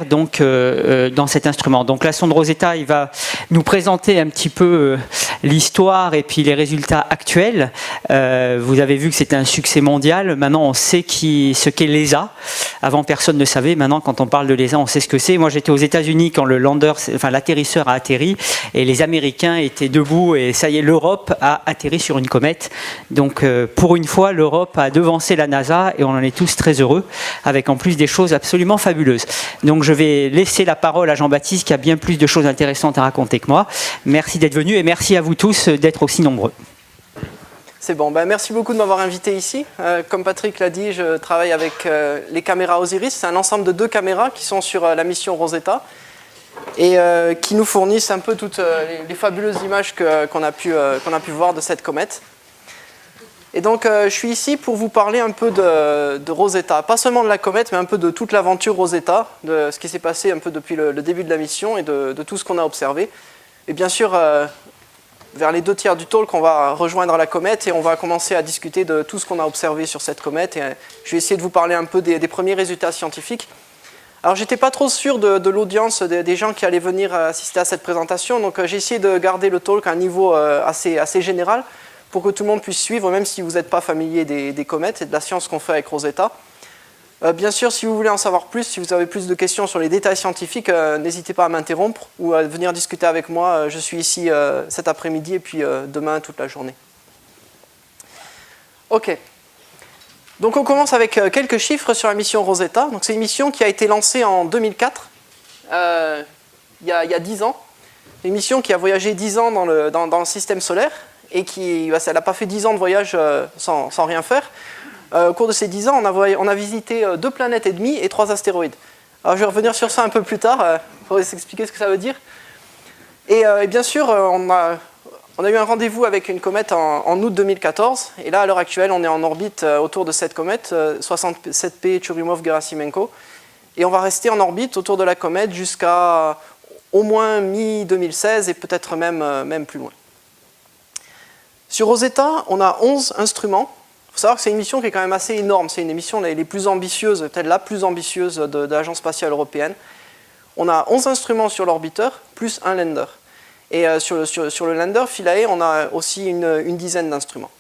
donc dans cet instrument. Donc la sonde Rosetta, il va nous présenter un petit peu l'histoire et puis les résultats actuels. Vous avez vu que c'était un succès mondial. Maintenant, on sait ce qu'est l'ESA. Avant, personne ne savait. Maintenant, quand on parle de l'ESA, on sait ce que c'est. Moi, j'étais aux États-Unis quand l'atterrisseur a atterri et les Américains étaient debout et ça y est, l'Europe a atterri sur une comète. Donc, pour une fois, l'Europe a devancé la NASA et on en est tous très heureux, avec en plus des choses absolument fabuleuses. Donc, je vais laisser la parole à Jean-Baptiste qui a bien plus de choses intéressantes à raconter que moi. Merci d'être venu et merci à vous tous d'être aussi nombreux. C'est bon, merci beaucoup de m'avoir invité ici. Comme Patrick l'a dit, je travaille avec les caméras Osiris. C'est un ensemble de 2 caméras qui sont sur la mission Rosetta et qui nous fournissent un peu toutes les fabuleuses images qu'on a pu voir de cette comète. Et donc, je suis ici pour vous parler un peu de Rosetta. Pas seulement de la comète, mais un peu de toute l'aventure Rosetta, de ce qui s'est passé un peu depuis le début de la mission et de tout ce qu'on a observé. Et bien sûr, vers les 2 tiers du talk, on va rejoindre la comète et on va commencer à discuter de tout ce qu'on a observé sur cette comète. Et je vais essayer de vous parler un peu des premiers résultats scientifiques. Alors, j'étais pas trop sûr de l'audience, des gens qui allaient venir assister à cette présentation, donc j'ai essayé de garder le talk à un niveau assez général, pour que tout le monde puisse suivre, même si vous n'êtes pas familier des comètes et de la science qu'on fait avec Rosetta. Bien sûr, si vous voulez en savoir plus, si vous avez plus de questions sur les détails scientifiques, n'hésitez pas à m'interrompre ou à venir discuter avec moi. Je suis ici cet après-midi et puis demain toute la journée. Ok. Donc on commence avec quelques chiffres sur la mission Rosetta. Donc c'est une mission qui a été lancée en 2004, il y a 10 ans. Une mission qui a voyagé 10 ans dans le système solaire. Et elle n'a pas fait 10 ans de voyage sans rien faire. Au cours de ces 10 ans, on a visité 2 planètes et demie et 3 astéroïdes. Alors, je vais revenir sur ça un peu plus tard, pour s'expliquer ce que ça veut dire. Et bien sûr, on a eu un rendez-vous avec une comète en août 2014. Et là, à l'heure actuelle, on est en orbite autour de cette comète, 67P Churyumov-Gerasimenko. Et on va rester en orbite autour de la comète jusqu'à au moins mi-2016 et peut-être même plus loin. Sur Rosetta, on a 11 instruments. Il faut savoir que c'est une mission qui est quand même assez énorme. C'est une des missions les plus ambitieuses, peut-être la plus ambitieuse de l'Agence spatiale européenne. On a 11 instruments sur l'orbiteur, plus un lander. Et sur le lander Philae, on a aussi une dizaine d'instruments.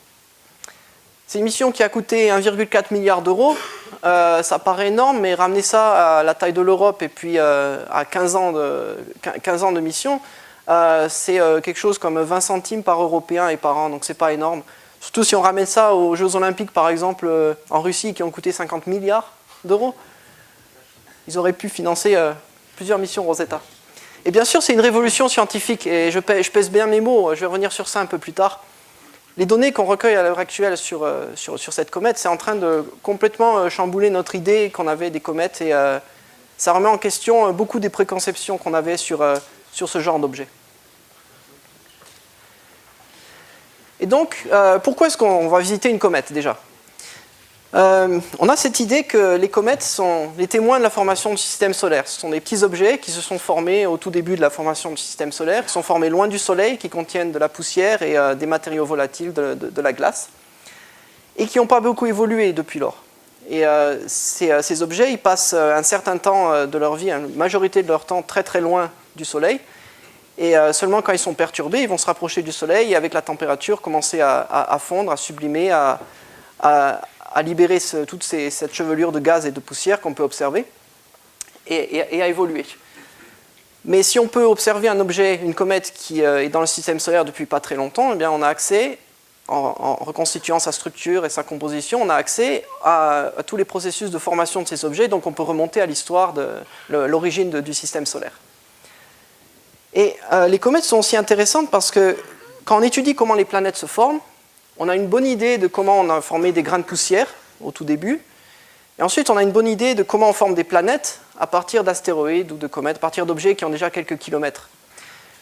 C'est une mission qui a coûté 1,4 milliard d'euros. Ça paraît énorme, mais ramener ça à la taille de l'Europe et puis à 15 ans de mission, c'est quelque chose comme 20 centimes par Européen et par an, donc c'est pas énorme. Surtout si on ramène ça aux Jeux Olympiques, par exemple, en Russie, qui ont coûté 50 milliards d'euros. Ils auraient pu financer plusieurs missions Rosetta. Et bien sûr, c'est une révolution scientifique, et je pèse bien mes mots, je vais revenir sur ça un peu plus tard. Les données qu'on recueille à l'heure actuelle sur cette comète, c'est en train de complètement chambouler notre idée qu'on avait des comètes, et ça remet en question beaucoup des préconceptions qu'on avait sur ce genre d'objet. Et donc, pourquoi est-ce qu'on va visiter une comète déjà ? On a cette idée que les comètes sont les témoins de la formation du système solaire. Ce sont des petits objets qui se sont formés au tout début de la formation du système solaire, qui sont formés loin du Soleil, qui contiennent de la poussière et des matériaux volatiles, de la glace, et qui n'ont pas beaucoup évolué depuis lors. Et ces objets, ils passent un certain temps de leur vie, une majorité de leur temps très très loin du Soleil. Et seulement quand ils sont perturbés, ils vont se rapprocher du Soleil et avec la température commencer à fondre, à sublimer, à libérer toute cette chevelure de gaz et de poussière qu'on peut observer et à évoluer. Mais si on peut observer un objet, une comète qui est dans le système solaire depuis pas très longtemps, eh bien on a accès, en reconstituant sa structure et sa composition, on a accès à tous les processus de formation de ces objets, donc on peut remonter à l'histoire de l'origine du système solaire. Et les comètes sont aussi intéressantes parce que quand on étudie comment les planètes se forment, on a une bonne idée de comment on a formé des grains de poussière au tout début. Et ensuite, on a une bonne idée de comment on forme des planètes à partir d'astéroïdes ou de comètes, à partir d'objets qui ont déjà quelques kilomètres.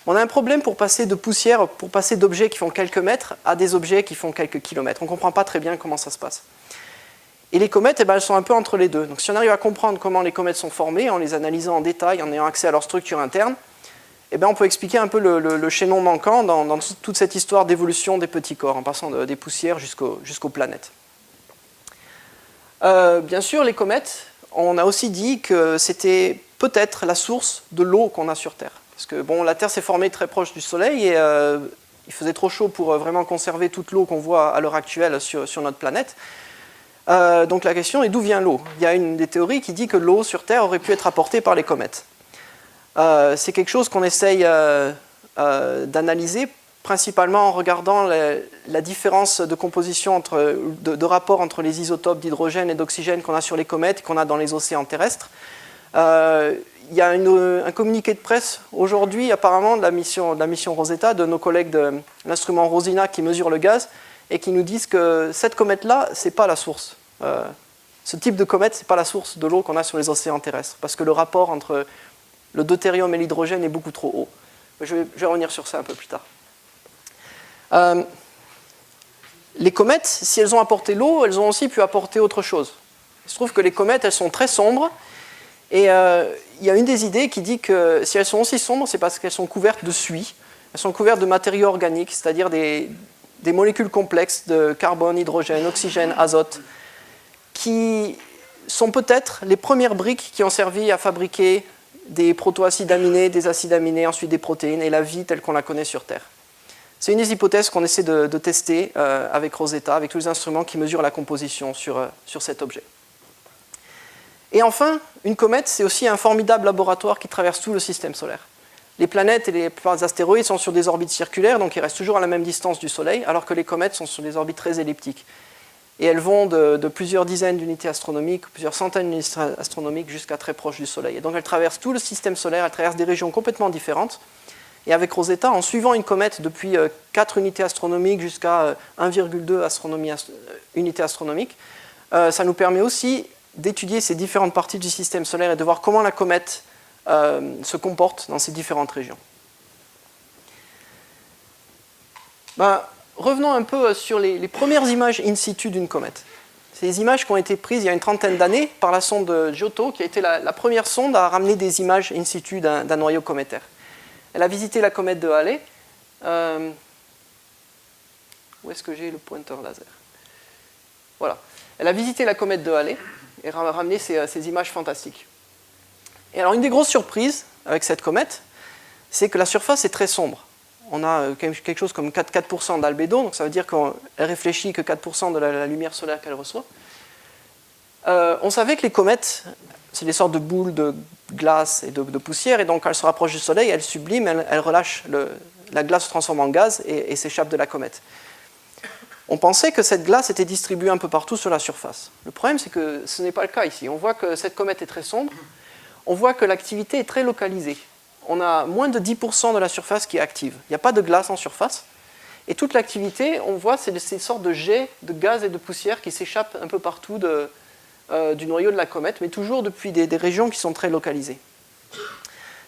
On a un problème pour passer de poussière, pour passer d'objets qui font quelques mètres à des objets qui font quelques kilomètres. On ne comprend pas très bien comment ça se passe. Et les comètes, elles sont un peu entre les deux. Donc si on arrive à comprendre comment les comètes sont formées, en les analysant en détail, en ayant accès à leur structure interne, on peut expliquer un peu le chaînon manquant dans toute cette histoire d'évolution des petits corps, en passant des poussières jusqu'aux planètes. Bien sûr, les comètes, on a aussi dit que c'était peut-être la source de l'eau qu'on a sur Terre. Parce que bon, la Terre s'est formée très proche du Soleil et il faisait trop chaud pour vraiment conserver toute l'eau qu'on voit à l'heure actuelle sur notre planète. Donc la question est d'où vient l'eau? Il y a une des théories qui dit que l'eau sur Terre aurait pu être apportée par les comètes. C'est quelque chose qu'on essaye d'analyser principalement en regardant la différence de composition, de rapport entre les isotopes d'hydrogène et d'oxygène qu'on a sur les comètes et qu'on a dans les océans terrestres. Il y a un communiqué de presse aujourd'hui, apparemment, de la mission Rosetta, de nos collègues de l'instrument Rosina qui mesure le gaz, et qui nous disent que cette comète-là, ce n'est pas la source. Ce type de comète, ce n'est pas la source de l'eau qu'on a sur les océans terrestres, parce que le rapport entre le deutérium et l'hydrogène est beaucoup trop haut. Je vais revenir sur ça un peu plus tard. Les comètes, si elles ont apporté l'eau, elles ont aussi pu apporter autre chose. Il se trouve que les comètes, elles sont très sombres, et il y a une des idées qui dit que si elles sont aussi sombres, c'est parce qu'elles sont couvertes de suie, elles sont couvertes de matériaux organiques, c'est-à-dire des molécules complexes de carbone, hydrogène, oxygène, azote, qui sont peut-être les premières briques qui ont servi à fabriquer des protoacides aminés, des acides aminés, ensuite des protéines, et la vie telle qu'on la connaît sur Terre. C'est une des hypothèses qu'on essaie de tester avec Rosetta, avec tous les instruments qui mesurent la composition sur cet objet. Et enfin, une comète, c'est aussi un formidable laboratoire qui traverse tout le système solaire. Les planètes et les plupart des astéroïdes sont sur des orbites circulaires, donc ils restent toujours à la même distance du Soleil, alors que les comètes sont sur des orbites très elliptiques. Et elles vont de plusieurs dizaines d'unités astronomiques, plusieurs centaines d'unités astronomiques, jusqu'à très proche du Soleil. Et donc elles traversent tout le système solaire, elles traversent des régions complètement différentes. Et avec Rosetta, en suivant une comète depuis 4 unités astronomiques jusqu'à 1,2 unités astronomiques, ça nous permet aussi d'étudier ces différentes parties du système solaire et de voir comment la comète se comporte dans ces différentes régions. Revenons un peu sur les premières images in situ d'une comète. C'est des images qui ont été prises il y a une trentaine d'années par la sonde Giotto, qui a été la première sonde à ramener des images in situ d'un noyau cométaire. Elle a visité la comète de Halley. Où est-ce que j'ai le pointeur laser? Voilà. Elle a visité la comète de Halley et ramené ces images fantastiques. Et alors, une des grosses surprises avec cette comète, c'est que la surface est très sombre. On a quelque chose comme 4% d'albédo, donc ça veut dire qu'elle réfléchit que 4% de la lumière solaire qu'elle reçoit. On savait que les comètes, c'est des sortes de boules de glace et de poussière, et donc quand elles se rapprochent du Soleil, elles subliment, elles relâchent, la glace se transforme en gaz et s'échappe de la comète. On pensait que cette glace était distribuée un peu partout sur la surface. Le problème, c'est que ce n'est pas le cas ici. On voit que cette comète est très sombre, on voit que l'activité est très localisée. On a moins de 10% de la surface qui est active. Il n'y a pas de glace en surface. Et toute l'activité, on voit, c'est ces sortes de jets de gaz et de poussière qui s'échappent un peu partout du noyau de la comète, mais toujours depuis des régions qui sont très localisées.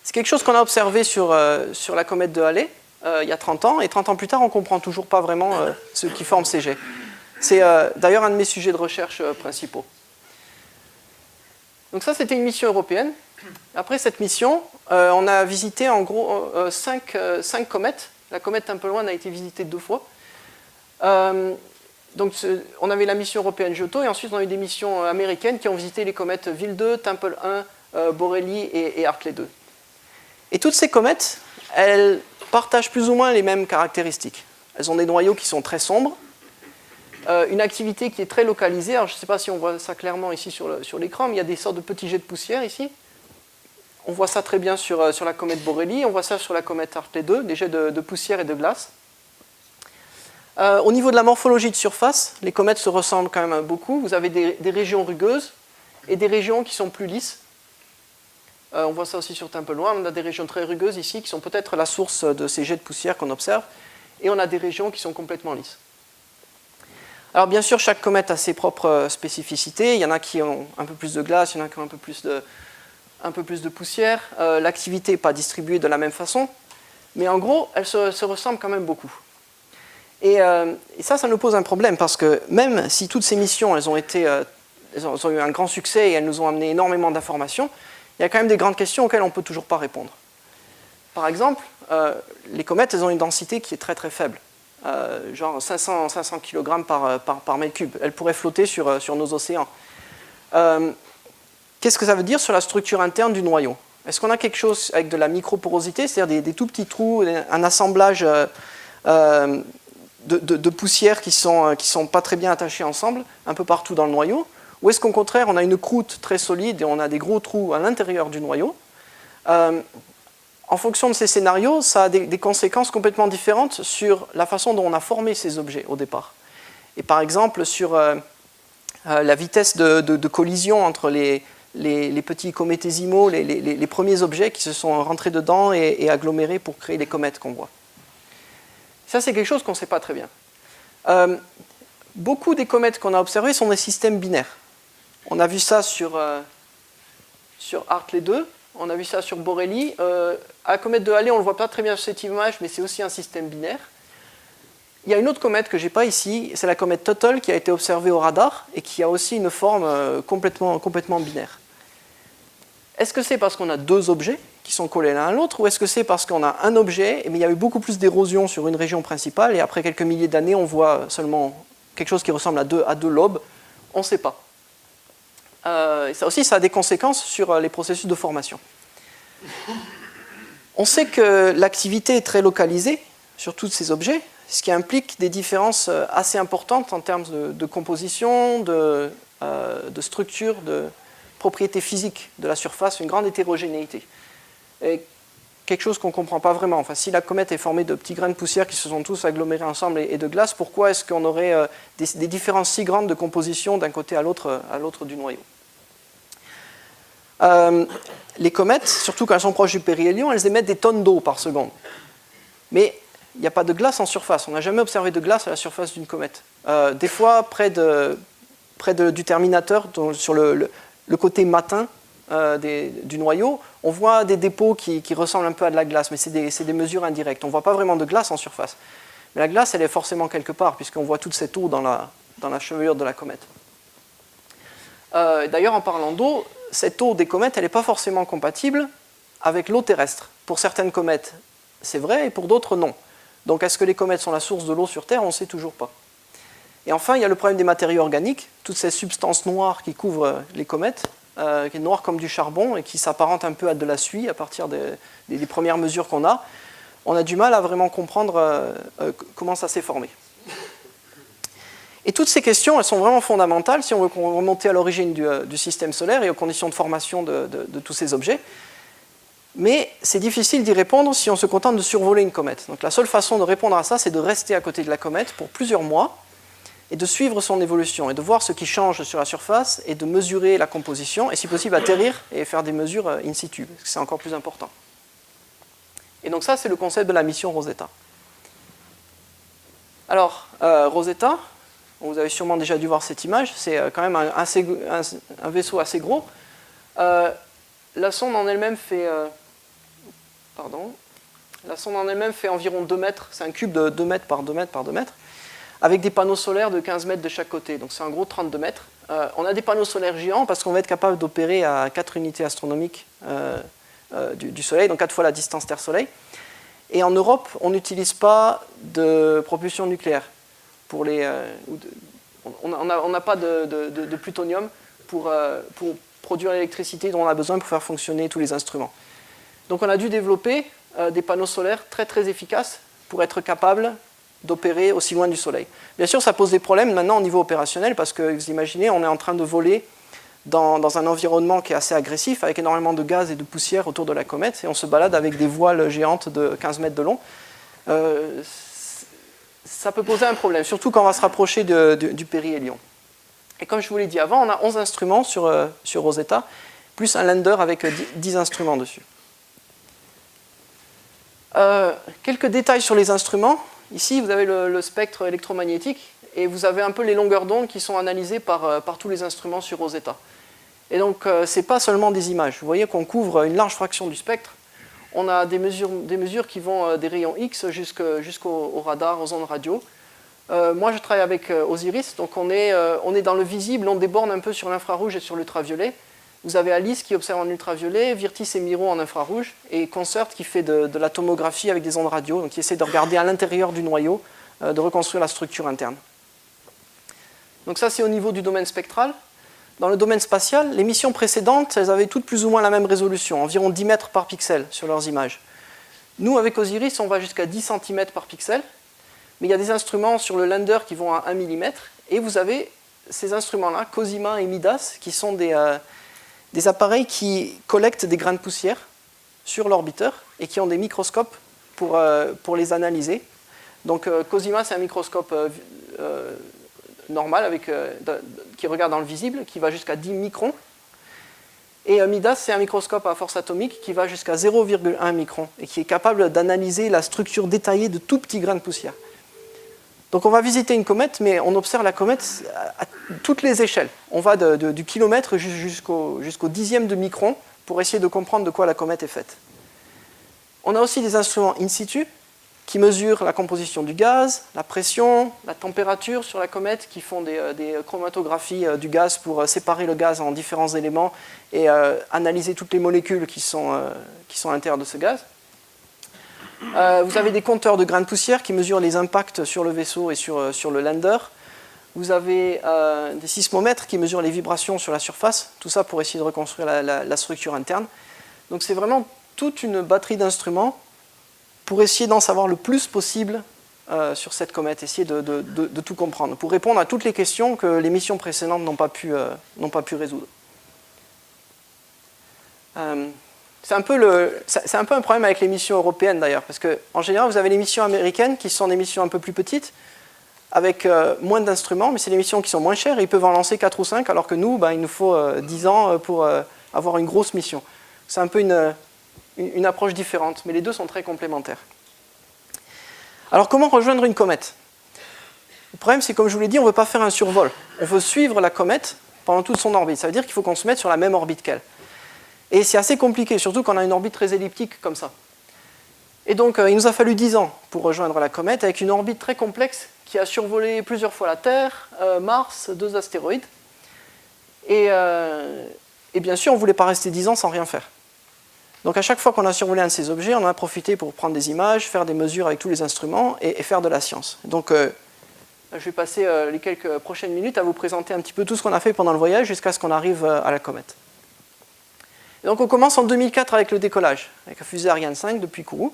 C'est quelque chose qu'on a observé sur la comète de Halley il y a 30 ans, et 30 ans plus tard, on ne comprend toujours pas vraiment ce qui forme ces jets. C'est d'ailleurs un de mes sujets de recherche principaux. Donc ça, c'était une mission européenne. Après cette mission, on a visité en gros 5 comètes. La comète un peu loin a été visitée 2 fois. Donc on avait la mission européenne Giotto, et ensuite on a eu des missions américaines qui ont visité les comètes Ville 2, Temple 1, Borrelly et Hartley 2. Et toutes ces comètes, elles partagent plus ou moins les mêmes caractéristiques. Elles ont des noyaux qui sont très sombres, une activité qui est très localisée. Alors je ne sais pas si on voit ça clairement ici sur l'écran, mais il y a des sortes de petits jets de poussière ici. On voit ça très bien sur la comète Borrelly, on voit ça sur la comète Hartley 2, des jets de poussière et de glace. Au niveau de la morphologie de surface, les comètes se ressemblent quand même beaucoup. Vous avez des régions rugueuses et des régions qui sont plus lisses. On voit ça aussi sur Temple 1. On a des régions très rugueuses ici qui sont peut-être la source de ces jets de poussière qu'on observe. Et on a des régions qui sont complètement lisses. Alors bien sûr, chaque comète a ses propres spécificités. Il y en a qui ont un peu plus de glace, il y en a qui ont un peu plus de poussière. L'activité n'est pas distribuée de la même façon. Mais en gros, elles se ressemblent quand même beaucoup. Et ça nous pose un problème, parce que même si toutes ces missions, elles ont eu un grand succès et elles nous ont amené énormément d'informations, il y a quand même des grandes questions auxquelles on ne peut toujours pas répondre. Par exemple, les comètes, elles ont une densité qui est très très faible, genre 500 kg par mètre cube. Elles pourraient flotter sur nos océans. qu'est-ce que ça veut dire sur la structure interne du noyau? Est-ce qu'on a quelque chose avec de la microporosité, c'est-à-dire des tout petits trous, un assemblage de poussières qui sont pas très bien attachées ensemble, un peu partout dans le noyau? Ou est-ce qu'au contraire, on a une croûte très solide et on a des gros trous à l'intérieur du noyau? En fonction de ces scénarios, ça a des conséquences complètement différentes sur la façon dont on a formé ces objets au départ. Et par exemple, sur la vitesse de collision entre les petits cométésimaux, les premiers objets qui se sont rentrés dedans et agglomérés pour créer les comètes qu'on voit. Ça, c'est quelque chose qu'on ne sait pas très bien. Beaucoup des comètes qu'on a observées sont des systèmes binaires. On a vu ça sur Hartley 2, on a vu ça sur Borrelly. À la comète de Halley, on ne le voit pas très bien sur cette image, mais c'est aussi un système binaire. Il y a une autre comète que je n'ai pas ici, c'est la comète Tuttle qui a été observée au radar et qui a aussi une forme complètement binaire. Est-ce que c'est parce qu'on a deux objets qui sont collés l'un à l'autre, ou est-ce que c'est parce qu'on a un objet, mais il y a eu beaucoup plus d'érosion sur une région principale, et après quelques milliers d'années, on voit seulement quelque chose qui ressemble à deux lobes? On ne sait pas. Ça aussi, ça a des conséquences sur les processus de formation. On sait que l'activité est très localisée sur tous ces objets, ce qui implique des différences assez importantes en termes de composition, de structure, de propriétés physiques de la surface, une grande hétérogénéité. Et quelque chose qu'on ne comprend pas vraiment. Enfin, si la comète est formée de petits grains de poussière qui se sont tous agglomérés ensemble et de glace, pourquoi est-ce qu'on aurait des différences si grandes de composition d'un côté à l'autre du noyau? Les comètes, surtout quand elles sont proches du périhélion, elles émettent des tonnes d'eau par seconde. Mais il n'y a pas de glace en surface. On n'a jamais observé de glace à la surface d'une comète. Des fois, près du terminateur, sur le côté matin du noyau, on voit des dépôts qui ressemblent un peu à de la glace, mais c'est des mesures indirectes. On ne voit pas vraiment de glace en surface. Mais la glace, elle est forcément quelque part, puisqu'on voit toute cette eau dans la chevelure de la comète. D'ailleurs, en parlant d'eau, cette eau des comètes, elle n'est pas forcément compatible avec l'eau terrestre. Pour certaines comètes, c'est vrai, et pour d'autres, non. Donc, est-ce que les comètes sont la source de l'eau sur Terre? On ne sait toujours pas. Et enfin, il y a le problème des matériaux organiques, toutes ces substances noires qui couvrent les comètes, qui est noire comme du charbon et qui s'apparentent un peu à de la suie à partir des premières mesures qu'on a. On a du mal à vraiment comprendre comment ça s'est formé. Et toutes ces questions, elles sont vraiment fondamentales si on veut remonter à l'origine du système solaire et aux conditions de formation de tous ces objets. Mais c'est difficile d'y répondre si on se contente de survoler une comète. Donc la seule façon de répondre à ça, c'est de rester à côté de la comète pour plusieurs mois et de suivre son évolution et de voir ce qui change sur la surface et de mesurer la composition et si possible atterrir et faire des mesures in situ, parce que c'est encore plus important. Et donc ça, c'est le concept de la mission Rosetta. Alors, Rosetta, vous avez sûrement déjà dû voir cette image, c'est quand même un vaisseau assez gros. La sonde en elle-même fait... La sonde en elle-même fait environ 2 mètres, c'est un cube de 2 mètres par 2 mètres par 2 mètres, avec des panneaux solaires de 15 mètres de chaque côté, donc c'est en gros 32 mètres. On a des panneaux solaires géants parce qu'on va être capable d'opérer à 4 unités astronomiques du Soleil, donc 4 fois la distance Terre-Soleil. Et en Europe, on n'utilise pas de propulsion nucléaire. On n'a pas de plutonium pour produire l'électricité dont on a besoin pour faire fonctionner tous les instruments. Donc on a dû développer des panneaux solaires très très efficaces pour être capable d'opérer aussi loin du Soleil. Bien sûr, ça pose des problèmes maintenant au niveau opérationnel parce que, vous imaginez, on est en train de voler dans un environnement qui est assez agressif, avec énormément de gaz et de poussière autour de la comète, et on se balade avec des voiles géantes de 15 mètres de long. Ça peut poser un problème, surtout quand on va se rapprocher du périhélion. Et comme je vous l'ai dit avant, on a 11 instruments sur Rosetta, plus un lander avec 10 instruments dessus. Quelques détails sur les instruments. Ici, vous avez le spectre électromagnétique et vous avez un peu les longueurs d'onde qui sont analysées par tous les instruments sur Rosetta. Et donc, ce n'est pas seulement des images. Vous voyez qu'on couvre une large fraction du spectre. On a des mesures qui vont des rayons X jusqu'au radar, aux ondes radio. Moi, je travaille avec Osiris, donc on est dans le visible, on déborde un peu sur l'infrarouge et sur l'ultraviolet. Vous avez Alice qui observe en ultraviolet, Virtis et Miro en infrarouge, et Concert qui fait de la tomographie avec des ondes radio, donc qui essaie de regarder à l'intérieur du noyau, de reconstruire la structure interne. Donc ça, c'est au niveau du domaine spectral. dans le domaine spatial, les missions précédentes, elles avaient toutes plus ou moins la même résolution, environ 10 mètres par pixel sur leurs images. Nous, avec Osiris, on va jusqu'à 10 cm par pixel, mais il y a des instruments sur le lander qui vont à 1 mm, et vous avez ces instruments-là, Cosima et Midas, qui sont des appareils qui collectent des grains de poussière sur l'orbiteur et qui ont des microscopes pour les analyser. Donc Cosima, c'est un microscope normal qui regarde dans le visible, qui va jusqu'à 10 microns. Et Midas, c'est un microscope à force atomique qui va jusqu'à 0,1 micron et qui est capable d'analyser la structure détaillée de tout petits grains de poussière. Donc on va visiter une comète, mais on observe la comète à toutes les échelles. On va du kilomètre jusqu'au dixième de micron pour essayer de comprendre de quoi la comète est faite. On a aussi des instruments in situ qui mesurent la composition du gaz, la pression, la température sur la comète, qui font des chromatographies du gaz pour séparer le gaz en différents éléments et analyser toutes les molécules qui sont à l'intérieur de ce gaz. Vous avez des compteurs de grains de poussière qui mesurent les impacts sur le vaisseau et sur le lander. Vous avez des sismomètres qui mesurent les vibrations sur la surface, tout ça pour essayer de reconstruire la structure interne. Donc c'est vraiment toute une batterie d'instruments pour essayer d'en savoir le plus possible sur cette comète, essayer de tout comprendre, pour répondre à toutes les questions que les missions précédentes n'ont pas pu résoudre. C'est un peu un problème avec les missions européennes d'ailleurs, parce qu'en général, vous avez les missions américaines qui sont des missions un peu plus petites, avec moins d'instruments, mais c'est des missions qui sont moins chères et ils peuvent en lancer 4 ou 5, alors que nous, il nous faut 10 ans pour avoir une grosse mission. C'est un peu une approche différente, mais les deux sont très complémentaires. Alors comment rejoindre une comète? Le problème, c'est comme je vous l'ai dit, on ne veut pas faire un survol. On veut suivre la comète pendant toute son orbite. Ça veut dire qu'il faut qu'on se mette sur la même orbite qu'elle. Et c'est assez compliqué, surtout quand on a une orbite très elliptique comme ça. Et donc, il nous a fallu 10 ans pour rejoindre la comète, avec une orbite très complexe qui a survolé plusieurs fois la Terre, Mars, 2 astéroïdes. Et bien sûr, on ne voulait pas rester 10 ans sans rien faire. Donc à chaque fois qu'on a survolé un de ces objets, on en a profité pour prendre des images, faire des mesures avec tous les instruments et faire de la science. Donc je vais passer les quelques prochaines minutes à vous présenter un petit peu tout ce qu'on a fait pendant le voyage jusqu'à ce qu'on arrive à la comète. Et donc on commence en 2004 avec le décollage, avec la fusée Ariane 5 depuis Kourou,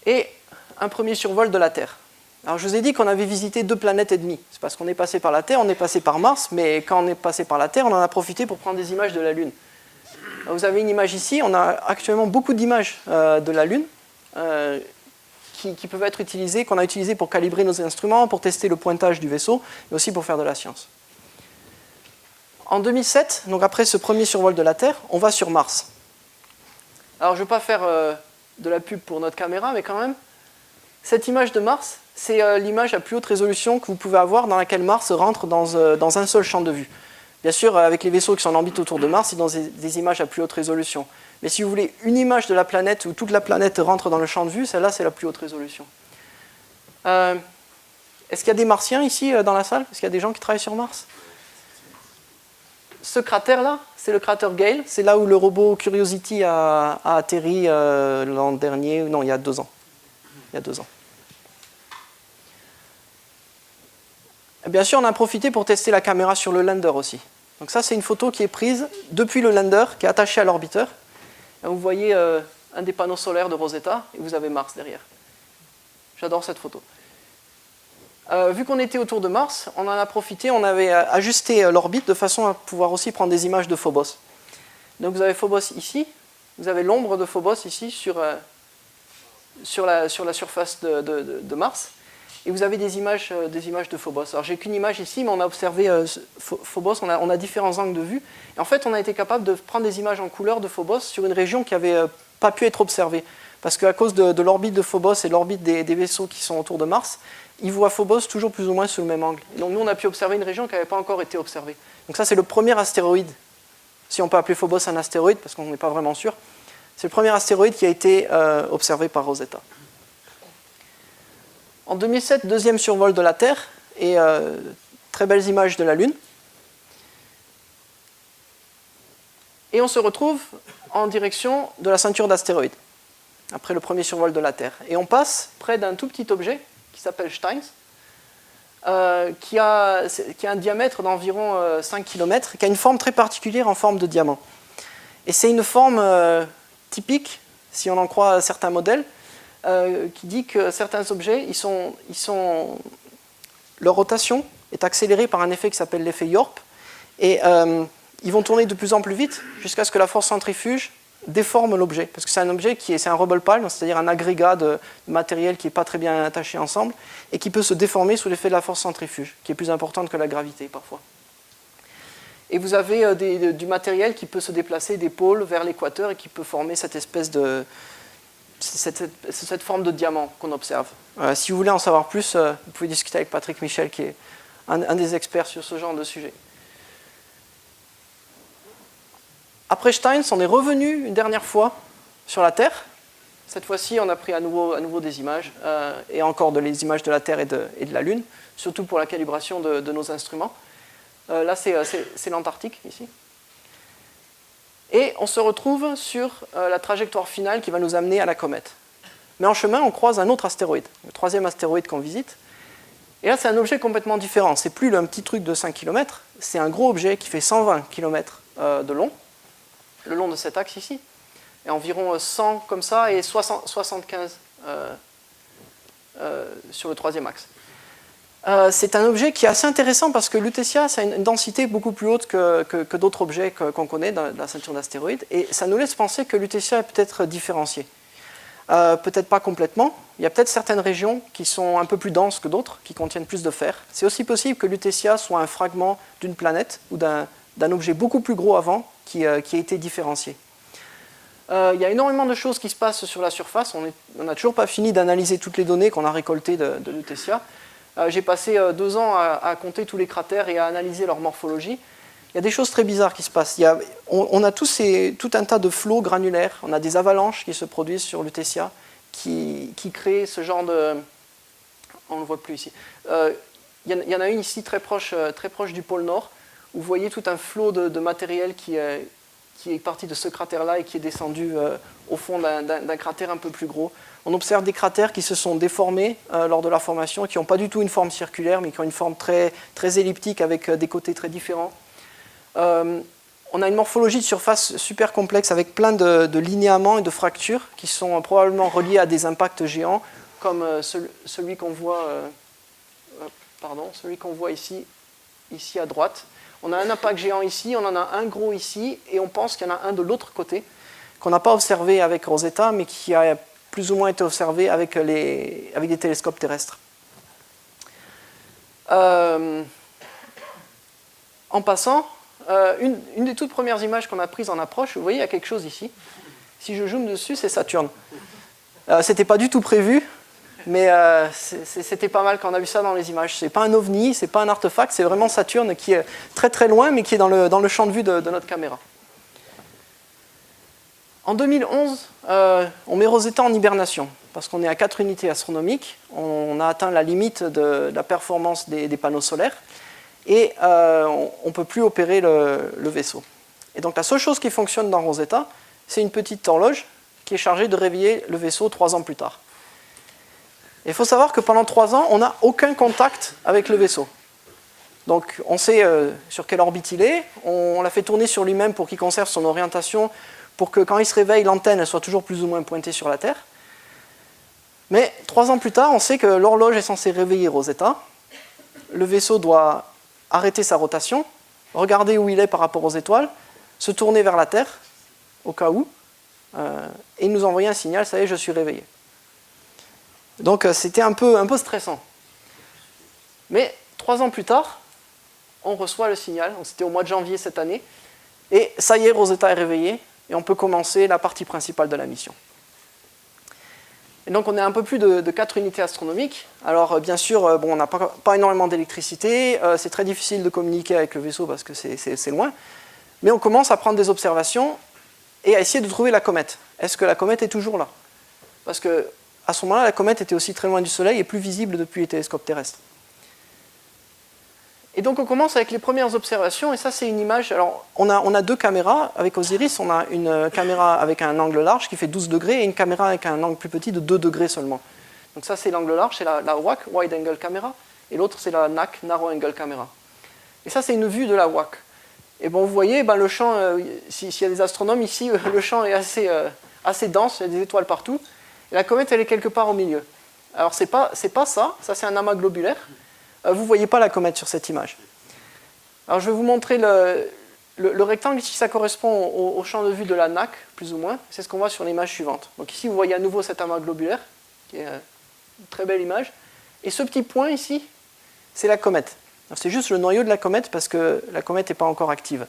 et un premier survol de la Terre. Alors je vous ai dit qu'on avait visité 2 planètes et demie. C'est parce qu'on est passé par la Terre, on est passé par Mars, mais quand on est passé par la Terre, on en a profité pour prendre des images de la Lune. Vous avez une image ici, on a actuellement beaucoup d'images de la Lune qui peuvent être utilisées, qu'on a utilisées pour calibrer nos instruments, pour tester le pointage du vaisseau, mais aussi pour faire de la science. En 2007, donc après ce premier survol de la Terre, on va sur Mars. Alors je ne vais pas faire de la pub pour notre caméra, mais quand même, cette image de Mars, c'est l'image à plus haute résolution que vous pouvez avoir dans laquelle Mars rentre dans un seul champ de vue. Bien sûr, avec les vaisseaux qui sont en orbite autour de Mars, c'est dans des images à plus haute résolution. Mais si vous voulez une image de la planète où toute la planète rentre dans le champ de vue, celle-là, c'est la plus haute résolution. Est-ce qu'il y a des Martiens ici dans la salle? Est-ce qu'il y a des gens qui travaillent sur Mars? Ce cratère-là, c'est le cratère Gale. C'est là où le robot Curiosity a atterri l'an dernier. Non, il y a 2 ans. Il y a 2 ans. Bien sûr, on a profité pour tester la caméra sur le lander aussi. Donc ça, c'est une photo qui est prise depuis le lander, qui est attaché à l'orbiteur. Vous voyez un des panneaux solaires de Rosetta, et vous avez Mars derrière. J'adore cette photo. Vu qu'on était autour de Mars, on en a profité, on avait ajusté l'orbite de façon à pouvoir aussi prendre des images de Phobos. Donc vous avez Phobos ici, vous avez l'ombre de Phobos ici sur la surface de Mars. Et vous avez des images de Phobos. Alors j'ai qu'une image ici, mais on a observé Phobos, on a différents angles de vue. Et en fait, on a été capable de prendre des images en couleur de Phobos sur une région qui n'avait pas pu être observée. Parce qu'à cause de l'orbite de Phobos et de l'orbite des vaisseaux qui sont autour de Mars, ils voient Phobos toujours plus ou moins sous le même angle. Et donc nous, on a pu observer une région qui n'avait pas encore été observée. Donc ça, c'est le premier astéroïde, si on peut appeler Phobos un astéroïde, parce qu'on n'est pas vraiment sûr. C'est le premier astéroïde qui a été observé par Rosetta. En 2007, deuxième survol de la Terre et très belles images de la Lune. Et on se retrouve en direction de la ceinture d'astéroïdes, après le premier survol de la Terre. Et on passe près d'un tout petit objet qui s'appelle Steins. qui a un diamètre d'environ 5 km, qui a une forme très particulière en forme de diamant. Et c'est une forme typique, si on en croit certains modèles, qui dit que certains objets, leur rotation est accélérée par un effet qui s'appelle l'effet Yorp, et ils vont tourner de plus en plus vite jusqu'à ce que la force centrifuge déforme l'objet, parce que c'est un objet c'est un rubble pile, c'est-à-dire un agrégat de matériel qui n'est pas très bien attaché ensemble et qui peut se déformer sous l'effet de la force centrifuge, qui est plus importante que la gravité parfois. Et vous avez du matériel qui peut se déplacer des pôles vers l'équateur et qui peut former cette espèce de cette forme de diamant qu'on observe. Si vous voulez en savoir plus, vous pouvez discuter avec Patrick Michel, qui est un des experts sur ce genre de sujet. Après Steins, on est revenu une dernière fois sur la Terre. Cette fois-ci, on a pris à nouveau des images, et encore des images de la Terre et de la Lune, surtout pour la calibration de nos instruments. Là, c'est l'Antarctique, ici. Et on se retrouve sur la trajectoire finale qui va nous amener à la comète. Mais en chemin, on croise un autre astéroïde, le troisième astéroïde qu'on visite. Et là, c'est un objet complètement différent. C'est plus un petit truc de 5 km, c'est un gros objet qui fait 120 km de long, le long de cet axe ici, et environ 100 comme ça, et 75 sur le troisième axe. C'est un objet qui est assez intéressant parce que Lutetia, ça a une densité beaucoup plus haute que d'autres objets qu'on connaît dans la ceinture d'astéroïdes, et ça nous laisse penser que Lutetia est peut-être différencié. Peut-être pas complètement, il y a peut-être certaines régions qui sont un peu plus denses que d'autres, qui contiennent plus de fer. C'est aussi possible que Lutetia soit un fragment d'une planète ou d'un objet beaucoup plus gros avant qui a été différencié. Il y a énormément de choses qui se passent sur la surface. On n'a toujours pas fini d'analyser toutes les données qu'on a récoltées de Lutetia. J'ai passé 2 ans à compter tous les cratères et à analyser leur morphologie. Il y a des choses très bizarres qui se passent. On a tout un tas de flots granulaires. On a des avalanches qui se produisent sur Lutetia qui créent ce genre de... On ne le voit plus ici. Il y en a une ici très proche du pôle Nord, où vous voyez tout un flot de matériel qui est parti de ce cratère-là et qui est descendu au fond d'un cratère un peu plus gros. On observe des cratères qui se sont déformés lors de la formation, qui n'ont pas du tout une forme circulaire, mais qui ont une forme très, très elliptique avec des côtés très différents. On a une morphologie de surface super complexe avec plein de linéaments et de fractures qui sont probablement reliés à des impacts géants, comme celui qu'on voit ici à droite. On a un impact géant ici, on en a un gros ici, et on pense qu'il y en a un de l'autre côté, qu'on n'a pas observé avec Rosetta, mais qui a plus ou moins été observé avec des télescopes terrestres. En passant, une des toutes premières images qu'on a prises en approche, vous voyez, il y a quelque chose ici. Si je zoome dessus, c'est Saturne. C'était pas du tout prévu, mais c'était pas mal quand on a vu ça dans les images. C'est pas un ovni, c'est pas un artefact, c'est vraiment Saturne qui est très très loin, mais qui est dans le champ de vue de notre caméra. En 2011, on met Rosetta en hibernation, parce qu'on est à 4 unités astronomiques, on a atteint la limite de la performance des panneaux solaires, et on ne peut plus opérer le vaisseau. Et donc la seule chose qui fonctionne dans Rosetta, c'est une petite horloge qui est chargée de réveiller le vaisseau 3 ans plus tard. Il faut savoir que pendant 3 ans, on n'a aucun contact avec le vaisseau. Donc on sait sur quelle orbite il est, on l'a fait tourner sur lui-même pour qu'il conserve son orientation, pour que quand il se réveille, l'antenne soit toujours plus ou moins pointée sur la Terre. Mais 3 ans plus tard, on sait que l'horloge est censée réveiller Rosetta. Le vaisseau doit arrêter sa rotation, regarder où il est par rapport aux étoiles, se tourner vers la Terre, au cas où, et nous envoyer un signal, ça y est, je suis réveillé. Donc c'était un peu stressant. Mais 3 ans plus tard, on reçoit le signal, c'était au mois de janvier cette année, et ça y est, Rosetta est réveillée, et on peut commencer la partie principale de la mission. Et donc on est à un peu plus de 4 unités astronomiques. Alors bien sûr, on n'a pas énormément d'électricité, c'est très difficile de communiquer avec le vaisseau parce que c'est loin, mais on commence à prendre des observations et à essayer de trouver la comète. Est-ce que la comète est toujours là? Parce qu'à ce moment-là, la comète était aussi très loin du Soleil et plus visible depuis les télescopes terrestres. Et donc on commence avec les premières observations, et ça c'est une image. Alors on a 2 caméras. Avec Osiris, on a une caméra avec un angle large qui fait 12 degrés et une caméra avec un angle plus petit de 2 degrés seulement. Donc ça c'est l'angle large, c'est la WAC, Wide Angle Camera. et l'autre c'est la NAC, Narrow Angle Camera. Et ça c'est une vue de la WAC. Et bon, vous voyez, le champ, s'il y a des astronomes ici, le champ est assez dense, il y a des étoiles partout, et la comète elle est quelque part au milieu. Alors c'est pas ça c'est un amas globulaire. Vous ne voyez pas la comète sur cette image. Alors je vais vous montrer le rectangle ici, ça correspond au champ de vue de la NAC, plus ou moins. C'est ce qu'on voit sur l'image suivante. Donc ici, vous voyez à nouveau cet amas globulaire, qui est une très belle image. Et ce petit point ici, c'est la comète. C'est juste le noyau de la comète parce que la comète n'est pas encore active.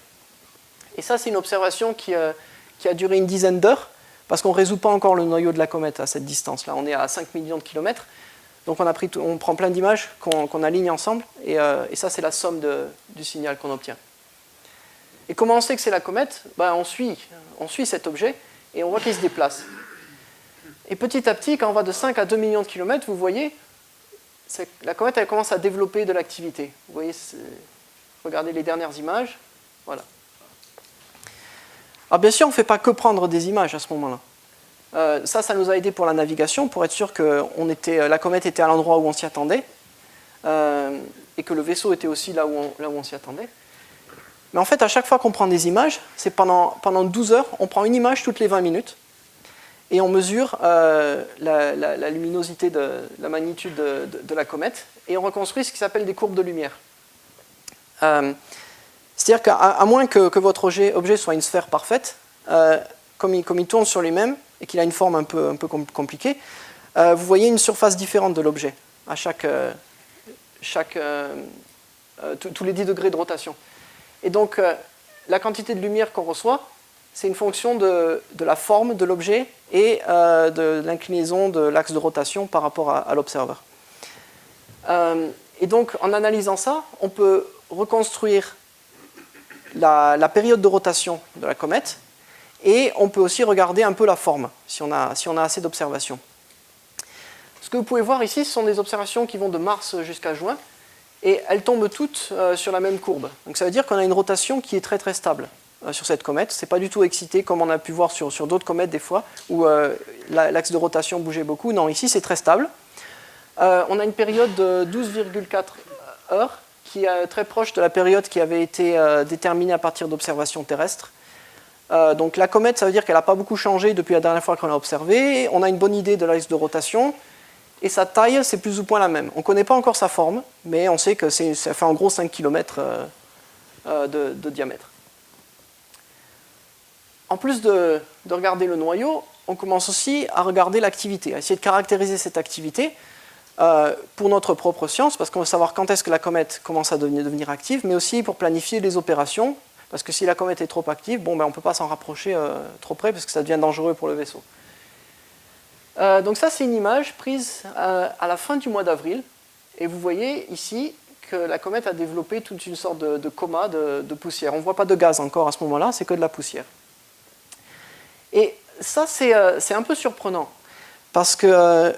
Et ça, c'est une observation qui a duré une dizaine d'heures, parce qu'on ne résout pas encore le noyau de la comète à cette distance-là. On est à 5 millions de kilomètres. Donc on prend plein d'images qu'on aligne ensemble, et ça, c'est la somme du signal qu'on obtient. Et comment on sait que c'est la comète? On suit cet objet et on voit qu'il se déplace. Et petit à petit, quand on va de 5 à 2 millions de kilomètres, vous voyez, la comète elle commence à développer de l'activité. Vous voyez, regardez les dernières images. Voilà. Alors bien sûr, on ne fait pas que prendre des images à ce moment-là. Ça nous a aidé pour la navigation, pour être sûr que la comète était à l'endroit où on s'y attendait, et que le vaisseau était aussi là où on s'y attendait. Mais en fait, à chaque fois qu'on prend des images, c'est pendant 12 heures, on prend une image toutes les 20 minutes, et on mesure la luminosité, la magnitude de la comète, et on reconstruit ce qui s'appelle des courbes de lumière. C'est-à-dire qu'à moins que votre objet soit une sphère parfaite, comme il tourne sur lui-même, et qu'il a une forme un peu compliquée, vous voyez une surface différente de l'objet, à tous les 10 degrés de rotation. Et donc, la quantité de lumière qu'on reçoit, c'est une fonction de la forme de l'objet et de l'inclinaison de l'axe de rotation par rapport à l'observeur. Et donc, en analysant ça, on peut reconstruire la période de rotation de la comète, et on peut aussi regarder un peu la forme, si on a assez d'observations. Ce que vous pouvez voir ici, ce sont des observations qui vont de mars jusqu'à juin, et elles tombent toutes sur la même courbe. Donc ça veut dire qu'on a une rotation qui est très très stable sur cette comète. Ce n'est pas du tout excité comme on a pu voir sur d'autres comètes des fois, où l'axe de rotation bougeait beaucoup. Non, ici c'est très stable. On a une période de 12,4 heures, qui est très proche de la période qui avait été déterminée à partir d'observations terrestres. Donc la comète, ça veut dire qu'elle n'a pas beaucoup changé depuis la dernière fois qu'on l'a observée. On a une bonne idée de l'axe de rotation. Et sa taille, c'est plus ou moins la même. On ne connaît pas encore sa forme, mais on sait que ça fait en gros 5 km de diamètre. En plus de regarder le noyau, on commence aussi à regarder l'activité, à essayer de caractériser cette activité pour notre propre science, parce qu'on veut savoir quand est-ce que la comète commence à devenir active, mais aussi pour planifier les opérations, parce que si la comète est trop active, on ne peut pas s'en rapprocher trop près, parce que ça devient dangereux pour le vaisseau. Donc ça, c'est une image prise à la fin du mois d'avril, et vous voyez ici que la comète a développé toute une sorte de coma de poussière. On ne voit pas de gaz encore à ce moment-là, c'est que de la poussière. Et ça, c'est un peu surprenant, parce que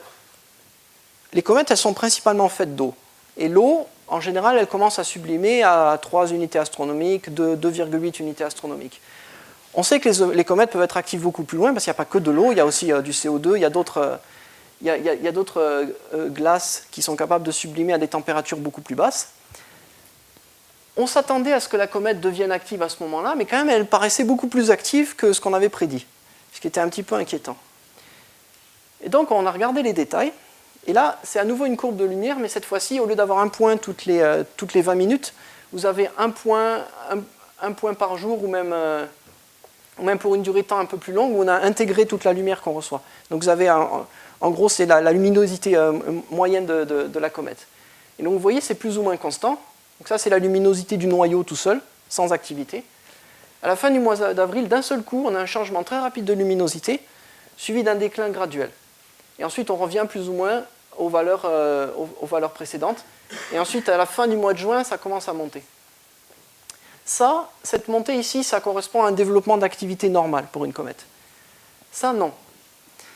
les comètes, elles sont principalement faites d'eau. Et l'eau, en général, elle commence à sublimer à 3 unités astronomiques, 2,8 unités astronomiques. On sait que les comètes peuvent être actives beaucoup plus loin, parce qu'il n'y a pas que de l'eau, il y a aussi du CO2, il y a d'autres glaces qui sont capables de sublimer à des températures beaucoup plus basses. On s'attendait à ce que la comète devienne active à ce moment-là, mais quand même, elle paraissait beaucoup plus active que ce qu'on avait prédit, ce qui était un petit peu inquiétant. Et donc, on a regardé les détails, et là, c'est à nouveau une courbe de lumière, mais cette fois-ci, au lieu d'avoir un point toutes les 20 minutes, vous avez un point par jour, ou même pour une durée de temps un peu plus longue, où on a intégré toute la lumière qu'on reçoit. Donc vous avez, en gros, c'est la luminosité moyenne de la comète. Et donc vous voyez, c'est plus ou moins constant. Donc ça, c'est la luminosité du noyau tout seul, sans activité. À la fin du mois d'avril, d'un seul coup, on a un changement très rapide de luminosité, suivi d'un déclin graduel. Et ensuite, on revient plus ou moins aux valeurs précédentes. Et ensuite, à la fin du mois de juin, ça commence à monter. Cette montée ici, ça correspond à un développement d'activité normale pour une comète. Ça, non.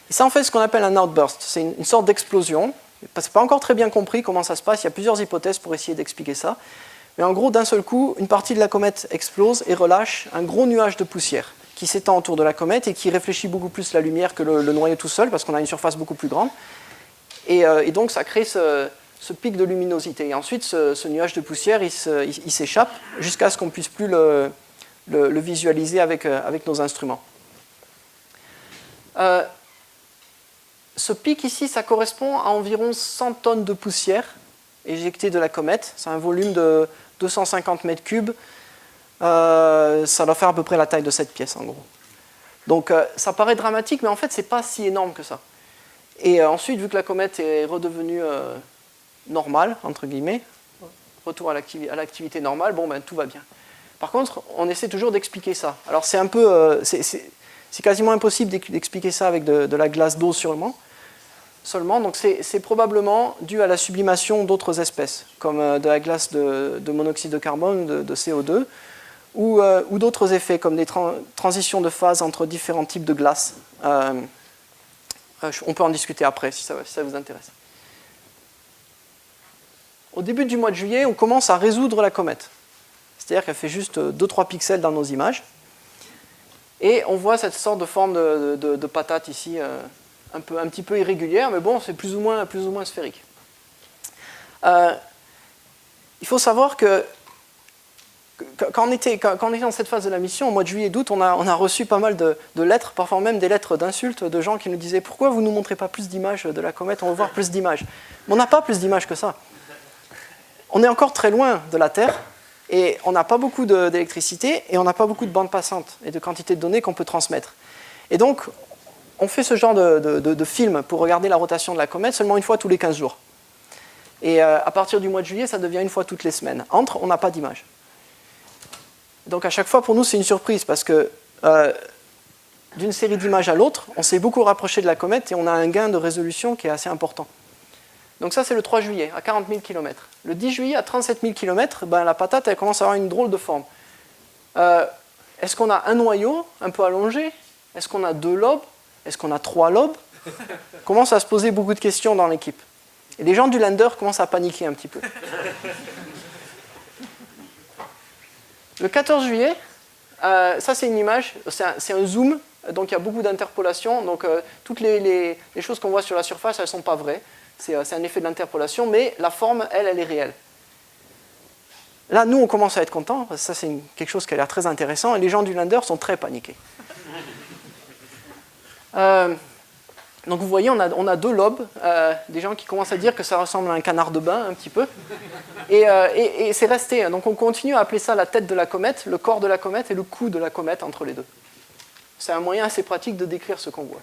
Et ça, en fait, ce qu'on appelle un outburst. C'est une sorte d'explosion. C'est pas encore très bien compris comment ça se passe. Il y a plusieurs hypothèses pour essayer d'expliquer ça. Mais en gros, d'un seul coup, une partie de la comète explose et relâche un gros nuage de poussière qui s'étend autour de la comète et qui réfléchit beaucoup plus la lumière que le noyau tout seul, parce qu'on a une surface beaucoup plus grande. Et donc, ça crée ce ce pic de luminosité. Et ensuite, ce nuage de poussière, il s'échappe jusqu'à ce qu'on ne puisse plus le visualiser avec nos instruments. Ce pic ici, ça correspond à environ 100 tonnes de poussière éjectée de la comète. C'est un volume de 250 mètres cubes. Ça doit faire à peu près la taille de cette pièce, en gros. Donc, ça paraît dramatique, mais en fait, ce n'est pas si énorme que ça. Et ensuite, vu que la comète est redevenue normale, entre guillemets, retour à l'activité normale, bon, ben, tout va bien. Par contre, on essaie toujours d'expliquer ça. Alors, c'est un peu... c'est quasiment impossible d'expliquer ça avec de la glace d'eau seulement. Donc, c'est probablement dû à la sublimation d'autres espèces, comme de la glace de monoxyde de carbone, de CO2, ou d'autres effets, comme des transitions de phase entre différents types de glace. On peut en discuter après, si ça vous intéresse. Au début du mois de juillet, on commence à résoudre la comète. C'est-à-dire qu'elle fait juste 2-3 pixels dans nos images. Et on voit cette sorte de forme de patate ici, un petit peu irrégulière, mais bon, c'est plus ou moins sphérique. Il faut savoir que quand on était dans cette phase de la mission, au mois de juillet et d'août, on a reçu pas mal de lettres, parfois même des lettres d'insultes de gens qui nous disaient « Pourquoi vous ne nous montrez pas plus d'images de la comète? On veut voir plus d'images. » Mais on n'a pas plus d'images que ça. On est encore très loin de la Terre, et on n'a pas beaucoup d'électricité, et on n'a pas beaucoup de bandes passantes et de quantité de données qu'on peut transmettre. Et donc, on fait ce genre de film pour regarder la rotation de la comète seulement une fois tous les 15 jours. Et à partir du mois de juillet, ça devient une fois toutes les semaines. Entre, on n'a pas d'images. Donc à chaque fois, pour nous, c'est une surprise, parce que d'une série d'images à l'autre, on s'est beaucoup rapproché de la comète, et on a un gain de résolution qui est assez important. Donc ça, c'est le 3 juillet, à 40 000 km. Le 10 juillet, à 37 000 km, ben, la patate, elle commence à avoir une drôle de forme. Est-ce qu'on a un noyau un peu allongé? Est-ce qu'on a 2 lobes? Est-ce qu'on a 3 lobes? Commence à se poser beaucoup de questions dans l'équipe. Et les gens du lander commencent à paniquer un petit peu. Le 14 juillet, ça c'est une image, c'est un zoom, donc il y a beaucoup d'interpolation. Donc toutes les choses qu'on voit sur la surface, elles ne sont pas vraies. C'est un effet de l'interpolation, mais la forme, elle est réelle. Là, nous, on commence à être contents, parce que ça, c'est quelque chose qui a l'air très intéressant, et les gens du lander sont très paniqués. Donc vous voyez, on a 2 lobes, des gens qui commencent à dire que ça ressemble à un canard de bain, un petit peu. Et c'est resté. Donc on continue à appeler ça la tête de la comète, le corps de la comète et le cou de la comète entre les deux. C'est un moyen assez pratique de décrire ce qu'on voit.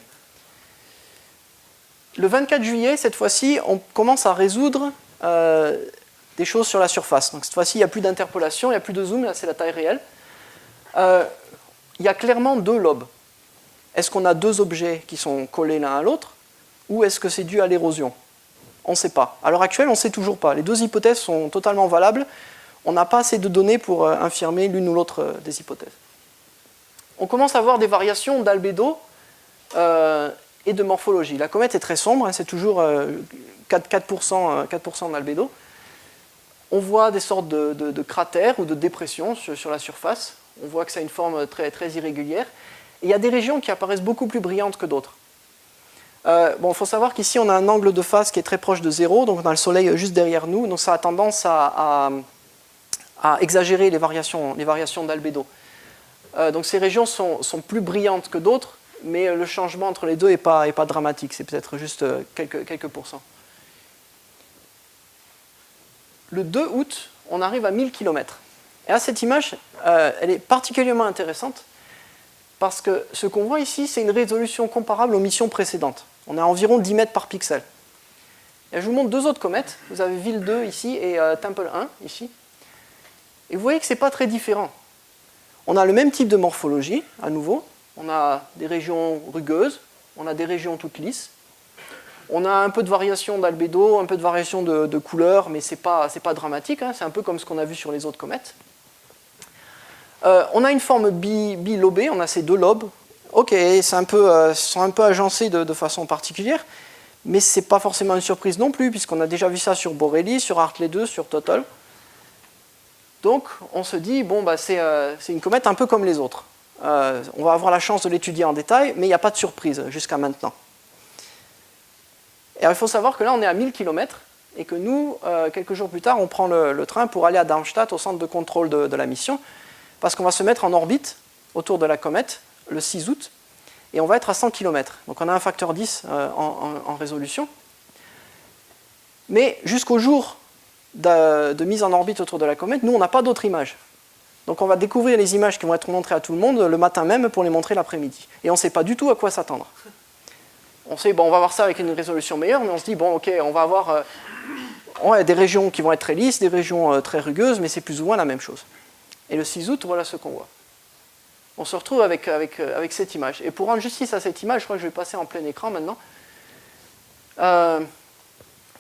Le 24 juillet, cette fois-ci, on commence à résoudre des choses sur la surface. Donc cette fois-ci, il n'y a plus d'interpolation, il n'y a plus de zoom, là c'est la taille réelle. Il y a clairement 2 lobes. Est-ce qu'on a 2 objets qui sont collés l'un à l'autre, ou est-ce que c'est dû à l'érosion? On ne sait pas. À l'heure actuelle, on ne sait toujours pas. Les 2 hypothèses sont totalement valables. On n'a pas assez de données pour infirmer l'une ou l'autre des hypothèses. On commence à avoir des variations d'albédo et de morphologie. La comète est très sombre, hein, c'est toujours 4% d'albédo. On voit des sortes de cratères ou de dépressions sur la surface. On voit que ça a une forme très, très irrégulière. Et il y a des régions qui apparaissent beaucoup plus brillantes que d'autres. Il faut savoir qu'ici, on a un angle de phase qui est très proche de 0, donc on a le Soleil juste derrière nous, donc ça a tendance à exagérer les variations d'albédo. Donc ces régions sont plus brillantes que d'autres, mais le changement entre les deux n'est pas dramatique, c'est peut-être juste quelques pourcents. Le 2 août, on arrive à 1000 km. Et là, cette image, elle est particulièrement intéressante, parce que ce qu'on voit ici, c'est une résolution comparable aux missions précédentes. On est à environ 10 mètres par pixel. Et je vous montre 2 autres comètes. Vous avez Ville 2 ici et Temple 1 ici. Et vous voyez que ce n'est pas très différent. On a le même type de morphologie, à nouveau. On a des régions rugueuses, on a des régions toutes lisses. On a un peu de variation d'albédo, un peu de variation de couleur, mais ce n'est pas dramatique, hein. C'est un peu comme ce qu'on a vu sur les autres comètes. On a une forme bilobée, on a ces 2 lobes. Ok, sont un peu agencés de façon particulière, mais ce n'est pas forcément une surprise non plus, puisqu'on a déjà vu ça sur Borrelly, sur Hartley 2, sur Total. Donc on se dit, bon, c'est une comète un peu comme les autres. On va avoir la chance de l'étudier en détail, mais il n'y a pas de surprise jusqu'à maintenant. Et alors, il faut savoir que là, on est à 1000 km, et que nous, quelques jours plus tard, on prend le train pour aller à Darmstadt, au centre de contrôle de la mission, parce qu'on va se mettre en orbite autour de la comète le 6 août, et on va être à 100 km. Donc on a un facteur 10 en résolution. Mais jusqu'au jour de mise en orbite autour de la comète, nous, on n'a pas d'autres images. Donc on va découvrir les images qui vont être montrées à tout le monde le matin même pour les montrer l'après-midi. Et on ne sait pas du tout à quoi s'attendre. On sait, bon, on va voir ça avec une résolution meilleure, mais on se dit, bon, ok, on va avoir des régions qui vont être très lisses, des régions très rugueuses, mais c'est plus ou moins la même chose. Et le 6 août, voilà ce qu'on voit. On se retrouve avec cette image. Et pour rendre justice à cette image, je crois que je vais passer en plein écran maintenant,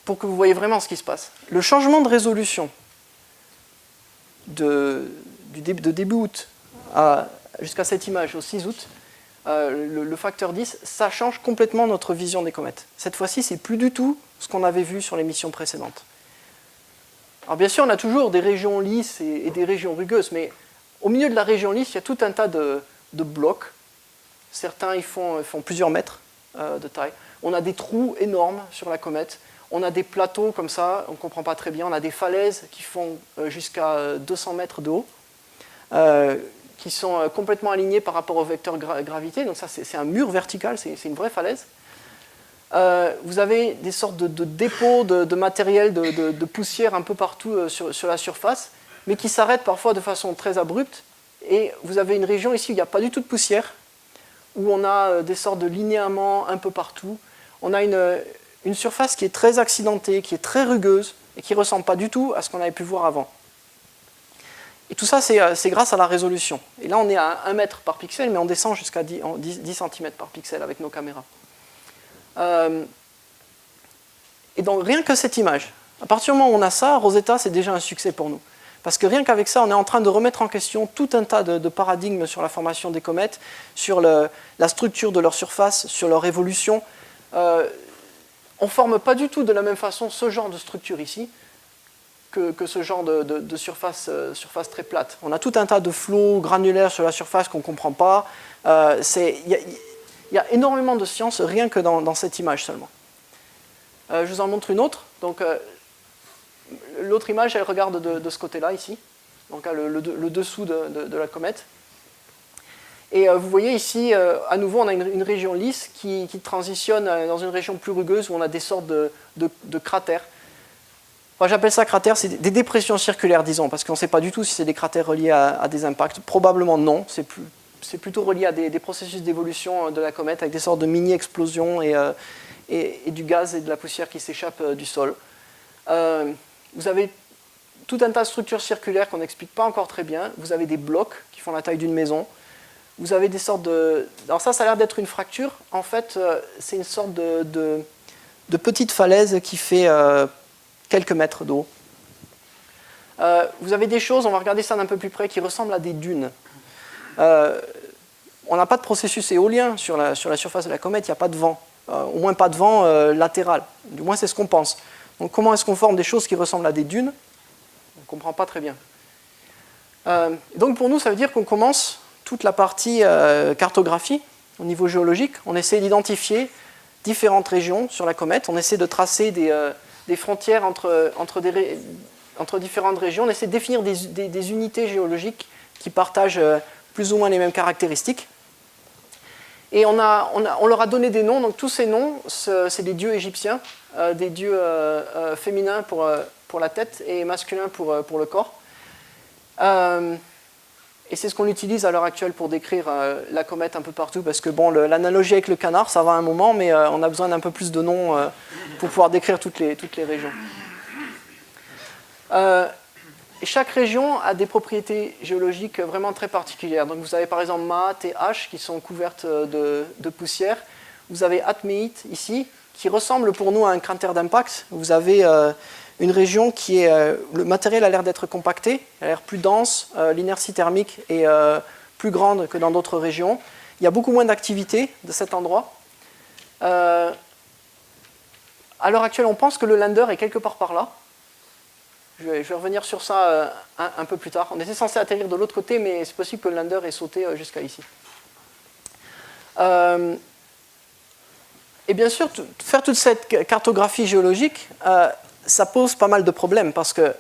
pour que vous voyez vraiment ce qui se passe. Le changement de résolution de début août jusqu'à cette image au 6 août, le facteur 10, ça change complètement notre vision des comètes. Cette fois-ci, c'est plus du tout ce qu'on avait vu sur les missions précédentes. Alors bien sûr, on a toujours des régions lisses et des régions rugueuses, mais au milieu de la région lisse, il y a tout un tas de blocs. Certains ils font plusieurs mètres de taille. On a des trous énormes sur la comète. On a des plateaux comme ça, on ne comprend pas très bien. On a des falaises qui font jusqu'à 200 mètres de haut, qui sont complètement alignées par rapport au vecteur gravité. Donc ça, c'est un mur vertical, c'est une vraie falaise. Vous avez des sortes de dépôts de matériel, de poussière un peu partout sur la surface, mais qui s'arrêtent parfois de façon très abrupte. Et vous avez une région ici où il n'y a pas du tout de poussière, où on a des sortes de linéaments un peu partout. On a une surface qui est très accidentée, qui est très rugueuse, et qui ne ressemble pas du tout à ce qu'on avait pu voir avant. Et tout ça, c'est grâce à la résolution. Et là, on est à 1 mètre par pixel, mais on descend jusqu'à 10 cm par pixel avec nos caméras. Et donc, rien que cette image, à partir du moment où on a ça, Rosetta, c'est déjà un succès pour nous. Parce que rien qu'avec ça, on est en train de remettre en question tout un tas de paradigmes sur la formation des comètes, sur la structure de leur surface, sur leur évolution. On ne forme pas du tout de la même façon ce genre de structure ici que ce genre de surface très plate. On a tout un tas de flots granulaires sur la surface qu'on ne comprend pas. Il y a énormément de science rien que dans cette image seulement. Je vous en montre une autre. Donc, l'autre image, elle regarde de ce côté-là, ici. Donc, le dessous de la comète. Et vous voyez ici, à nouveau, on a une région lisse qui transitionne dans une région plus rugueuse où on a des sortes de cratères. Enfin, j'appelle ça cratères, c'est des dépressions circulaires, disons, parce qu'on ne sait pas du tout si c'est des cratères reliés à des impacts. Probablement non, c'est plutôt relié à des processus d'évolution de la comète avec des sortes de mini-explosions et du gaz et de la poussière qui s'échappent du sol. Vous avez tout un tas de structures circulaires qu'on n'explique pas encore très bien. Vous avez des blocs qui font la taille d'une maison. Vous avez des sortes de... Alors ça a l'air d'être une fracture. En fait, c'est une sorte de petite falaise qui fait quelques mètres d'eau. Vous avez des choses, on va regarder ça d'un peu plus près, qui ressemblent à des dunes. On n'a pas de processus éolien sur la surface de la comète, il n'y a pas de vent. Au moins pas de vent latéral. Du moins, c'est ce qu'on pense. Donc comment est-ce qu'on forme des choses qui ressemblent à des dunes? On ne comprend pas très bien. Donc pour nous, ça veut dire qu'on commence toute la partie cartographie au niveau géologique. On essaie d'identifier différentes régions sur la comète. On essaie de tracer des frontières entre différentes régions. On essaie de définir des unités géologiques qui partagent plus ou moins les mêmes caractéristiques. Et on leur a donné des noms. Donc tous ces noms, c'est des dieux égyptiens, des dieux féminins pour la tête et masculins pour le corps. Et c'est ce qu'on utilise à l'heure actuelle pour décrire la comète un peu partout, parce que bon, l'analogie avec le canard, ça va un moment, mais on a besoin d'un peu plus de noms pour pouvoir décrire toutes les régions. Et chaque région a des propriétés géologiques vraiment très particulières. Donc vous avez par exemple Maat et H qui sont couvertes de poussière. Vous avez Atméite ici, qui ressemble pour nous à un cratère d'impact. Vous avez une région qui est... le matériel a l'air d'être compacté, il a l'air plus dense, l'inertie thermique est plus grande que dans d'autres régions. Il y a beaucoup moins d'activité de cet endroit. À l'heure actuelle, on pense que le lander est quelque part par là. Je vais revenir sur ça un peu plus tard. On était censé atterrir de l'autre côté, mais c'est possible que le lander ait sauté jusqu'à ici. Et bien sûr, faire toute cette cartographie géologique, ça pose pas mal de problèmes parce que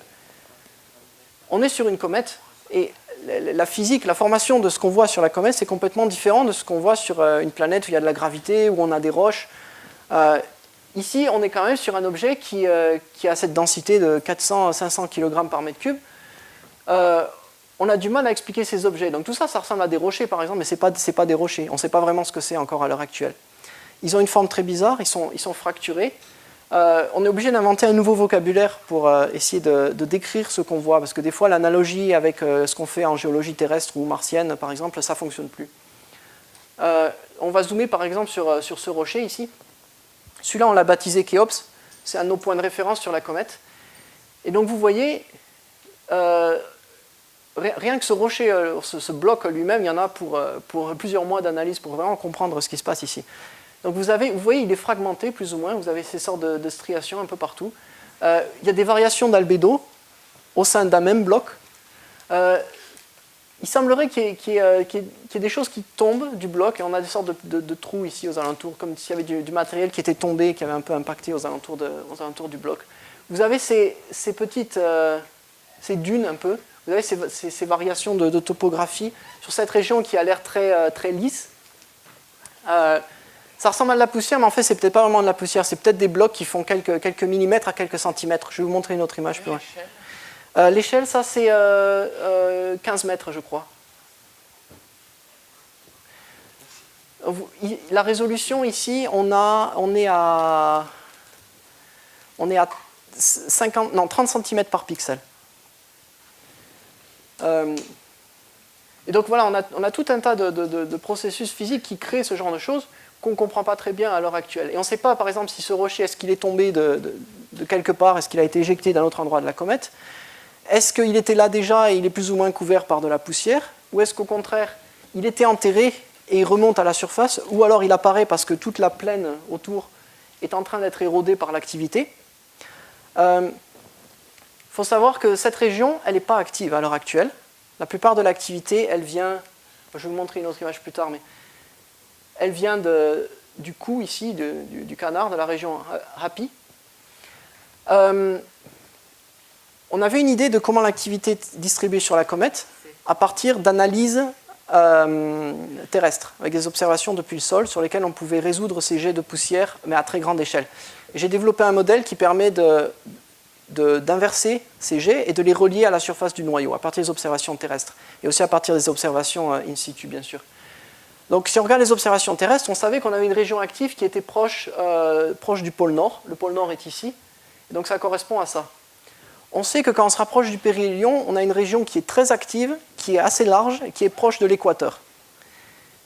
on est sur une comète et la physique, la formation de ce qu'on voit sur la comète, c'est complètement différent de ce qu'on voit sur une planète où il y a de la gravité, où on a des roches. Ici, on est quand même sur un objet qui a cette densité de 400-500 kg par mètre cube. On a du mal à expliquer ces objets. Donc tout ça, ça ressemble à des rochers, par exemple, mais ce n'est pas des rochers. On ne sait pas vraiment ce que c'est encore à l'heure actuelle. Ils ont une forme très bizarre, ils sont fracturés. On est obligé d'inventer un nouveau vocabulaire pour essayer de décrire ce qu'on voit, parce que des fois, l'analogie avec ce qu'on fait en géologie terrestre ou martienne, par exemple, ça ne fonctionne plus. On va zoomer, par exemple, sur ce rocher ici. Celui-là, on l'a baptisé Khéops. C'est un de nos points de référence sur la comète. Et donc, vous voyez, rien que ce rocher, ce bloc lui-même, il y en a pour plusieurs mois d'analyse pour vraiment comprendre ce qui se passe ici. Donc, vous voyez, il est fragmenté, plus ou moins. Vous avez ces sortes de striations un peu partout. Il y a des variations d'albédo au sein d'un même bloc. Il semblerait qu'il y ait des choses qui tombent du bloc, et on a des sortes de trous ici aux alentours, comme s'il y avait du matériel qui était tombé, qui avait un peu impacté aux alentours du bloc. Vous avez ces dunes un peu, vous avez ces variations de topographie sur cette région qui a l'air très lisse. Ça ressemble à de la poussière, mais en fait, c'est peut-être pas vraiment de la poussière, c'est peut-être des blocs qui font quelques millimètres à quelques centimètres. Je vais vous montrer une autre image plus loin. L'échelle, ça, c'est 15 mètres, je crois. La résolution, ici, on est à 30 cm par pixel. Et donc, voilà, on a tout un tas de processus physiques qui créent ce genre de choses qu'on ne comprend pas très bien à l'heure actuelle. Et on ne sait pas, par exemple, si ce rocher, est-ce qu'il est tombé de quelque part, est-ce qu'il a été éjecté d'un autre endroit de la comète? Est-ce qu'il était là déjà et il est plus ou moins couvert par de la poussière? Ou est-ce qu'au contraire, il était enterré et il remonte à la surface? Ou alors il apparaît parce que toute la plaine autour est en train d'être érodée par l'activité? Il faut savoir que cette région, elle n'est pas active à l'heure actuelle. La plupart de l'activité, elle vient... Je vais vous montrer une autre image plus tard, mais elle vient du cou ici, du canard, de la région Hapi. On avait une idée de comment l'activité est distribuée sur la comète à partir d'analyses terrestres, avec des observations depuis le sol sur lesquelles on pouvait résoudre ces jets de poussière, mais à très grande échelle. J'ai développé un modèle qui permet d'inverser ces jets et de les relier à la surface du noyau, à partir des observations terrestres, et aussi à partir des observations in situ, bien sûr. Donc si on regarde les observations terrestres, on savait qu'on avait une région active qui était proche du pôle Nord. Le pôle Nord est ici, et donc ça correspond à ça. On sait que quand on se rapproche du pérhélion, on a une région qui est très active, qui est assez large et qui est proche de l'équateur.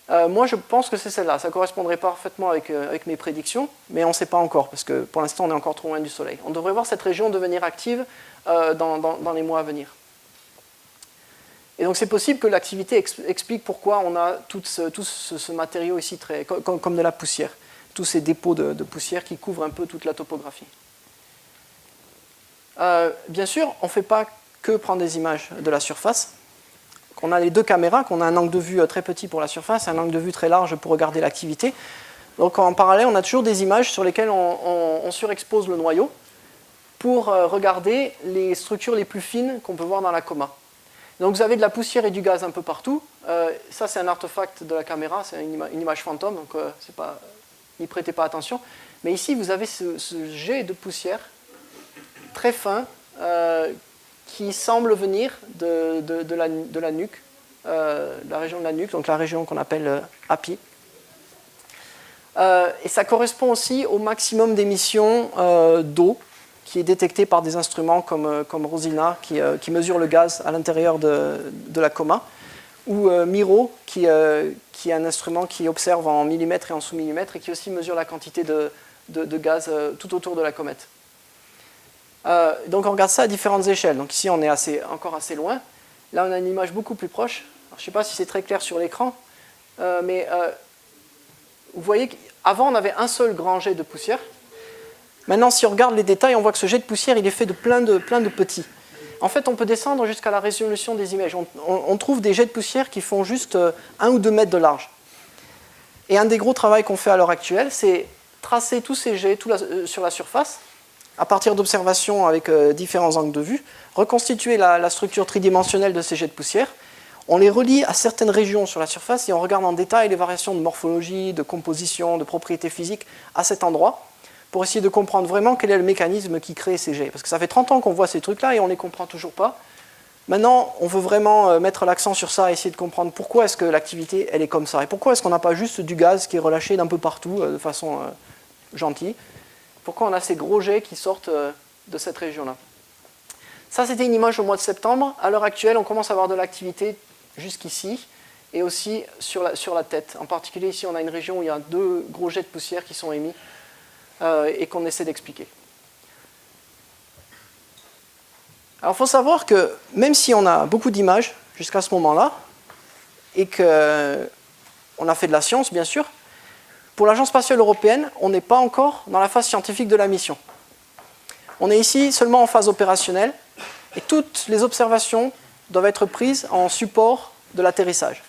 Moi, je pense que c'est celle-là. Ça correspondrait parfaitement avec mes prédictions, mais on ne sait pas encore, parce que pour l'instant, on est encore trop loin du Soleil. On devrait voir cette région devenir active dans les mois à venir. Et donc, c'est possible que l'activité explique pourquoi on a tout ce matériau ici, comme de la poussière, tous ces dépôts de poussière qui couvrent un peu toute la topographie. Bien sûr, on ne fait pas que prendre des images de la surface. On a les deux caméras, qu'on a un angle de vue très petit pour la surface et un angle de vue très large pour regarder l'activité. Donc en parallèle, on a toujours des images sur lesquelles on surexpose le noyau pour regarder les structures les plus fines qu'on peut voir dans la coma. Donc vous avez de la poussière et du gaz un peu partout. Ça, c'est un artefact de la caméra, c'est une image fantôme, donc n'y prêtez pas attention. Mais ici, vous avez ce jet de poussière très fin qui semble venir de la nuque, la région de la nuque, donc la région qu'on appelle Hapi. Et ça correspond aussi au maximum d'émissions d'eau qui est détecté par des instruments comme Rosina qui mesure le gaz à l'intérieur de la coma, ou Miro qui est un instrument qui observe en millimètres et en sous-millimètres et qui aussi mesure la quantité de gaz tout autour de la comète. Donc on regarde ça à différentes échelles. Donc ici on est encore assez loin. Là on a une image beaucoup plus proche. Alors, je ne sais pas si c'est très clair sur l'écran, mais vous voyez qu'avant on avait un seul grand jet de poussière. Maintenant si on regarde les détails, on voit que ce jet de poussière il est fait de plein de petits. En fait on peut descendre jusqu'à la résolution des images. On trouve des jets de poussière qui font juste 1 ou 2 mètres de large. Et un des gros travaux qu'on fait à l'heure actuelle, c'est tracer tous ces jets sur la surface, à partir d'observations avec différents angles de vue, reconstituer la structure tridimensionnelle de ces jets de poussière. On les relie à certaines régions sur la surface et on regarde en détail les variations de morphologie, de composition, de propriétés physiques à cet endroit pour essayer de comprendre vraiment quel est le mécanisme qui crée ces jets. Parce que ça fait 30 ans qu'on voit ces trucs-là et on ne les comprend toujours pas. Maintenant, on veut vraiment mettre l'accent sur ça et essayer de comprendre pourquoi est-ce que l'activité elle est comme ça et pourquoi est-ce qu'on n'a pas juste du gaz qui est relâché d'un peu partout de façon gentille. Pourquoi on a ces gros jets qui sortent de cette région-là. Ça, c'était une image au mois de septembre. À l'heure actuelle, on commence à avoir de l'activité jusqu'ici et aussi sur la tête. En particulier, ici, on a une région où il y a 2 gros jets de poussière qui sont émis et qu'on essaie d'expliquer. Alors, il faut savoir que même si on a beaucoup d'images jusqu'à ce moment-là et qu'on a fait de la science, bien sûr, pour l'Agence spatiale européenne, on n'est pas encore dans la phase scientifique de la mission. On est ici seulement en phase opérationnelle et toutes les observations doivent être prises en support de l'atterrissage.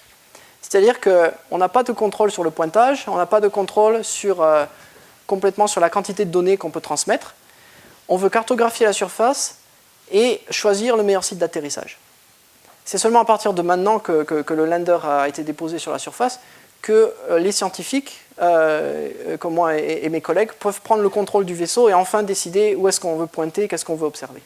C'est-à-dire qu'on n'a pas de contrôle sur le pointage, on n'a pas de contrôle complètement sur la quantité de données qu'on peut transmettre. On veut cartographier la surface et choisir le meilleur site d'atterrissage. C'est seulement à partir de maintenant que le lander a été déposé sur la surface que les scientifiques, comme moi et mes collègues, peuvent prendre le contrôle du vaisseau et enfin décider où est-ce qu'on veut pointer, qu'est-ce qu'on veut observer.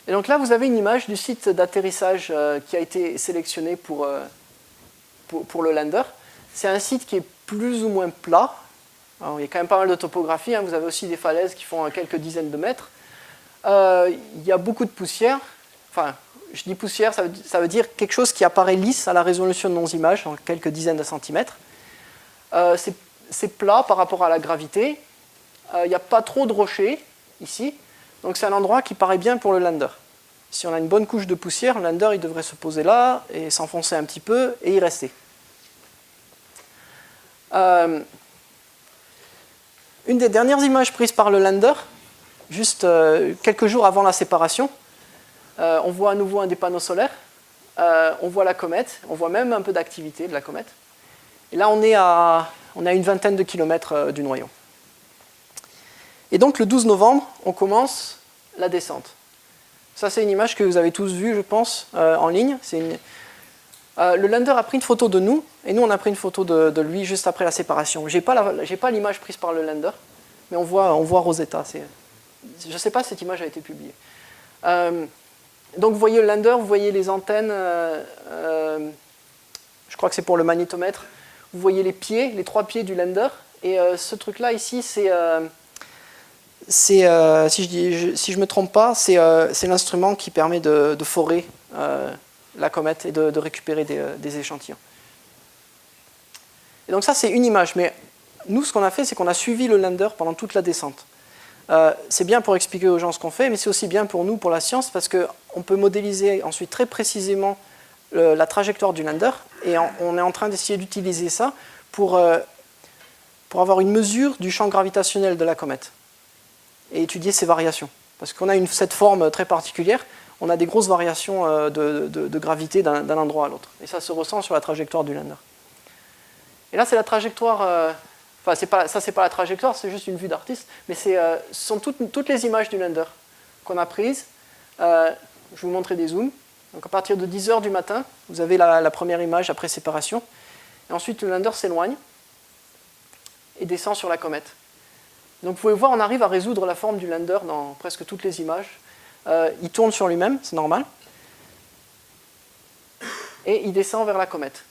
Et donc là, vous avez une image du site d'atterrissage qui a été sélectionné pour le lander. C'est un site qui est plus ou moins plat. Alors, il y a quand même pas mal de topographie, hein. Vous avez aussi des falaises qui font quelques dizaines de mètres. Il y a beaucoup de poussière. Enfin, je dis poussière, ça veut dire quelque chose qui apparaît lisse à la résolution de nos images, en quelques dizaines de centimètres. C'est plat par rapport à la gravité. Il n'y a pas trop de rochers ici. Donc c'est un endroit qui paraît bien pour le lander. Si on a une bonne couche de poussière, le lander il devrait se poser là et s'enfoncer un petit peu et y rester. Une des dernières images prises par le lander, juste quelques jours avant la séparation, on voit à nouveau un des panneaux solaires, on voit la comète, on voit même un peu d'activité de la comète. Et là on est à une vingtaine de kilomètres du noyau. Et donc le 12 novembre, on commence la descente. Ça c'est une image que vous avez tous vue, je pense, en ligne. Le lander a pris une photo de nous, et nous on a pris une photo de lui juste après la séparation. J'ai pas l'image prise par le lander, mais on voit Rosetta. Je ne sais pas si cette image a été publiée. Donc vous voyez le lander, vous voyez les antennes, je crois que c'est pour le magnétomètre. Vous voyez les pieds, les 3 pieds du lander, et ce truc-là ici, si je ne me trompe pas, c'est l'instrument qui permet de forer la comète et de récupérer des échantillons. Et donc ça, c'est une image. Mais nous, ce qu'on a fait, c'est qu'on a suivi le lander pendant toute la descente. C'est bien pour expliquer aux gens ce qu'on fait, mais c'est aussi bien pour nous, pour la science, parce qu'on peut modéliser ensuite très précisément la trajectoire du lander, et on est en train d'essayer d'utiliser ça pour avoir une mesure du champ gravitationnel de la comète et étudier ses variations. Parce qu'on a cette forme très particulière, on a des grosses variations de gravité d'un endroit à l'autre. Et ça se ressent sur la trajectoire du lander. Et là, c'est la trajectoire... Enfin, c'est pas la trajectoire, c'est juste une vue d'artiste, mais ce sont toutes les images du lander qu'on a prises. Je vais vous montrer des zooms. Donc à partir de 10h du matin, vous avez la première image après séparation. Et ensuite, le lander s'éloigne et descend sur la comète. Donc vous pouvez voir, on arrive à résoudre la forme du lander dans presque toutes les images. Il tourne sur lui-même, c'est normal. Et il descend vers la comète.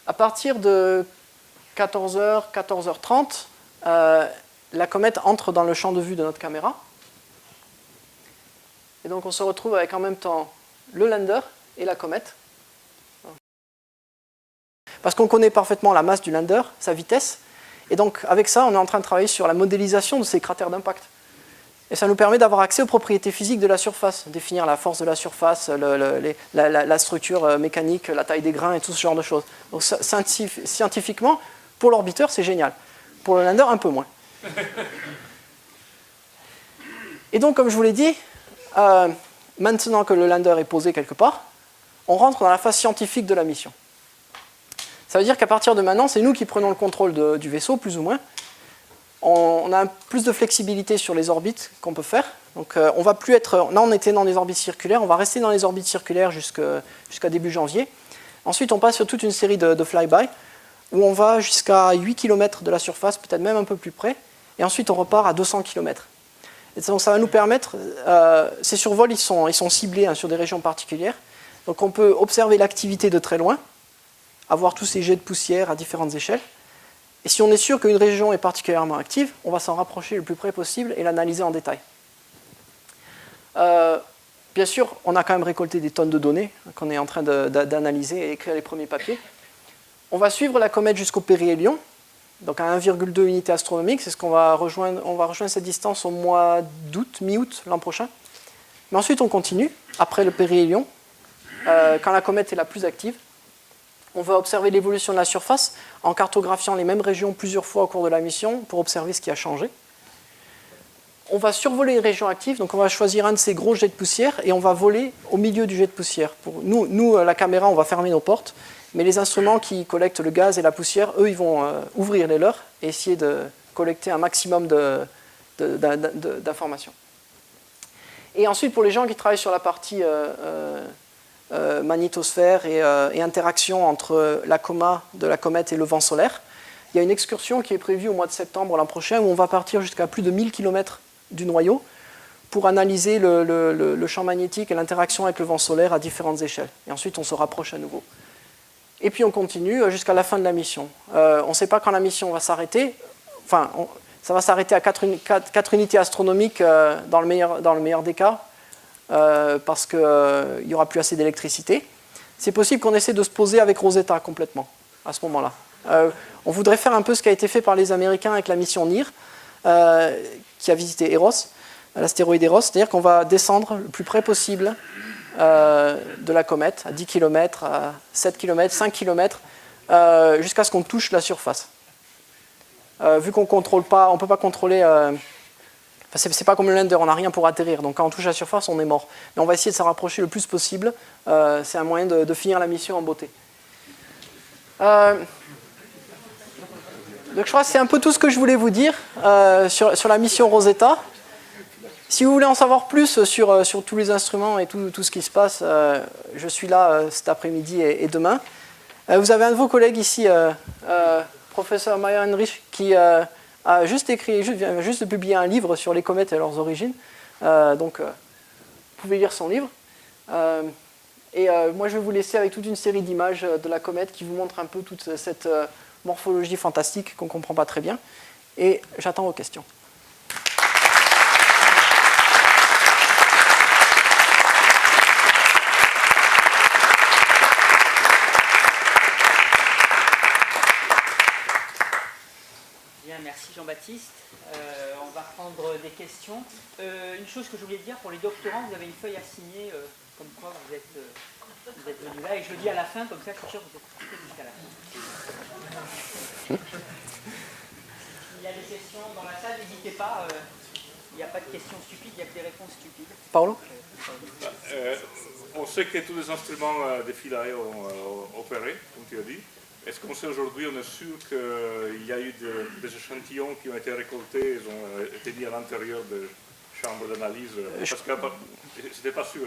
À partir de 14h, 14h30, la comète entre dans le champ de vue de notre caméra. Et donc on se retrouve avec en même temps le lander et la comète. Parce qu'on connaît parfaitement la masse du lander, sa vitesse. Et donc avec ça, on est en train de travailler sur la modélisation de ces cratères d'impact. Et ça nous permet d'avoir accès aux propriétés physiques de la surface, définir la force de la surface, la structure mécanique, la taille des grains et tout ce genre de choses. Donc scientifiquement, pour l'orbiteur, c'est génial. Pour le lander, un peu moins. Et donc, comme je vous l'ai dit, maintenant que le lander est posé quelque part, on rentre dans la phase scientifique de la mission. Ça veut dire qu'à partir de maintenant, c'est nous qui prenons le contrôle du vaisseau, plus ou moins. on a plus de flexibilité sur les orbites qu'on peut faire. Donc on va plus être... Là, on était dans des orbites circulaires, on va rester dans les orbites circulaires jusqu'à début janvier. Ensuite, on passe sur toute une série de flyby, où on va jusqu'à 8 km de la surface, peut-être même un peu plus près, et ensuite on repart à 200 km. Et donc ça va nous permettre... ces survols, ils sont ciblés sur des régions particulières, donc on peut observer l'activité de très loin, avoir tous ces jets de poussière à différentes échelles. Et si on est sûr qu'une région est particulièrement active, on va s'en rapprocher le plus près possible et l'analyser en détail. Bien sûr, on a quand même récolté des tonnes de données qu'on est en train d'analyser et écrire les premiers papiers. On va suivre la comète jusqu'au périhélion, donc à 1,2 unités astronomiques. C'est ce qu'on va rejoindre. On va rejoindre cette distance au mois d'août, mi-août l'an prochain. Mais ensuite, on continue, après le périhélion, quand la comète est la plus active. On va observer l'évolution de la surface en cartographiant les mêmes régions plusieurs fois au cours de la mission pour observer ce qui a changé. On va survoler une région active, donc on va choisir un de ces gros jets de poussière et on va voler au milieu du jet de poussière. Pour nous, la caméra, on va fermer nos portes, mais les instruments qui collectent le gaz et la poussière, eux, ils vont ouvrir les leurs et essayer de collecter un maximum d'informations. Et ensuite, pour les gens qui travaillent sur la partie magnétosphère et interaction entre la coma de la comète et le vent solaire, il y a une excursion qui est prévue au mois de septembre l'an prochain où on va partir jusqu'à plus de 1000 km du noyau pour analyser le champ magnétique et l'interaction avec le vent solaire à différentes échelles. Et ensuite, on se rapproche à nouveau. Et puis, on continue jusqu'à la fin de la mission. On ne sait pas quand la mission va s'arrêter. Enfin, ça va s'arrêter à 4 unités astronomiques dans le meilleur des cas. Parce qu'il n'y aura plus assez d'électricité. C'est possible qu'on essaie de se poser avec Rosetta complètement, à ce moment-là. On voudrait faire un peu ce qui a été fait par les Américains avec la mission NIR, qui a visité Eros, l'astéroïde Eros, c'est-à-dire qu'on va descendre le plus près possible de la comète, à 10 km, à 7 km, 5 km, jusqu'à ce qu'on touche la surface. Vu qu'on ne peut pas contrôler... c'est pas comme le lander, on n'a rien pour atterrir, donc quand on touche la surface, on est mort. Mais on va essayer de s'en rapprocher le plus possible, c'est un moyen de finir la mission en beauté. Donc je crois que c'est un peu tout ce que je voulais vous dire sur la mission Rosetta. Si vous voulez en savoir plus sur tous les instruments et tout ce qui se passe, je suis là cet après-midi et demain. Vous avez un de vos collègues ici, professeur Meyer Heinrich, qui... vient juste de publier un livre sur les comètes et leurs origines. Donc, vous pouvez lire son livre. Moi, je vais vous laisser avec toute une série d'images de la comète qui vous montre un peu toute cette morphologie fantastique qu'on ne comprend pas très bien. Et j'attends vos questions. Merci Jean-Baptiste. On va prendre des questions. Une chose que je voulais dire, pour les doctorants, vous avez une feuille à signer, comme quoi vous êtes venu là, et je le dis à la fin, comme ça je suis sûr que vous êtes restés jusqu'à la fin. S'il y a des questions dans la salle, n'hésitez pas, il n'y a pas de questions stupides, il n'y a que des réponses stupides. Paolo? On sait que tous les instruments de Philae ont opéré, comme tu as dit. Est-ce qu'on sait aujourd'hui, on est sûr qu'il y a eu des échantillons qui ont été récoltés, ils ont été mis à l'intérieur de chambres d'analyse? Parce que c'était pas sûr.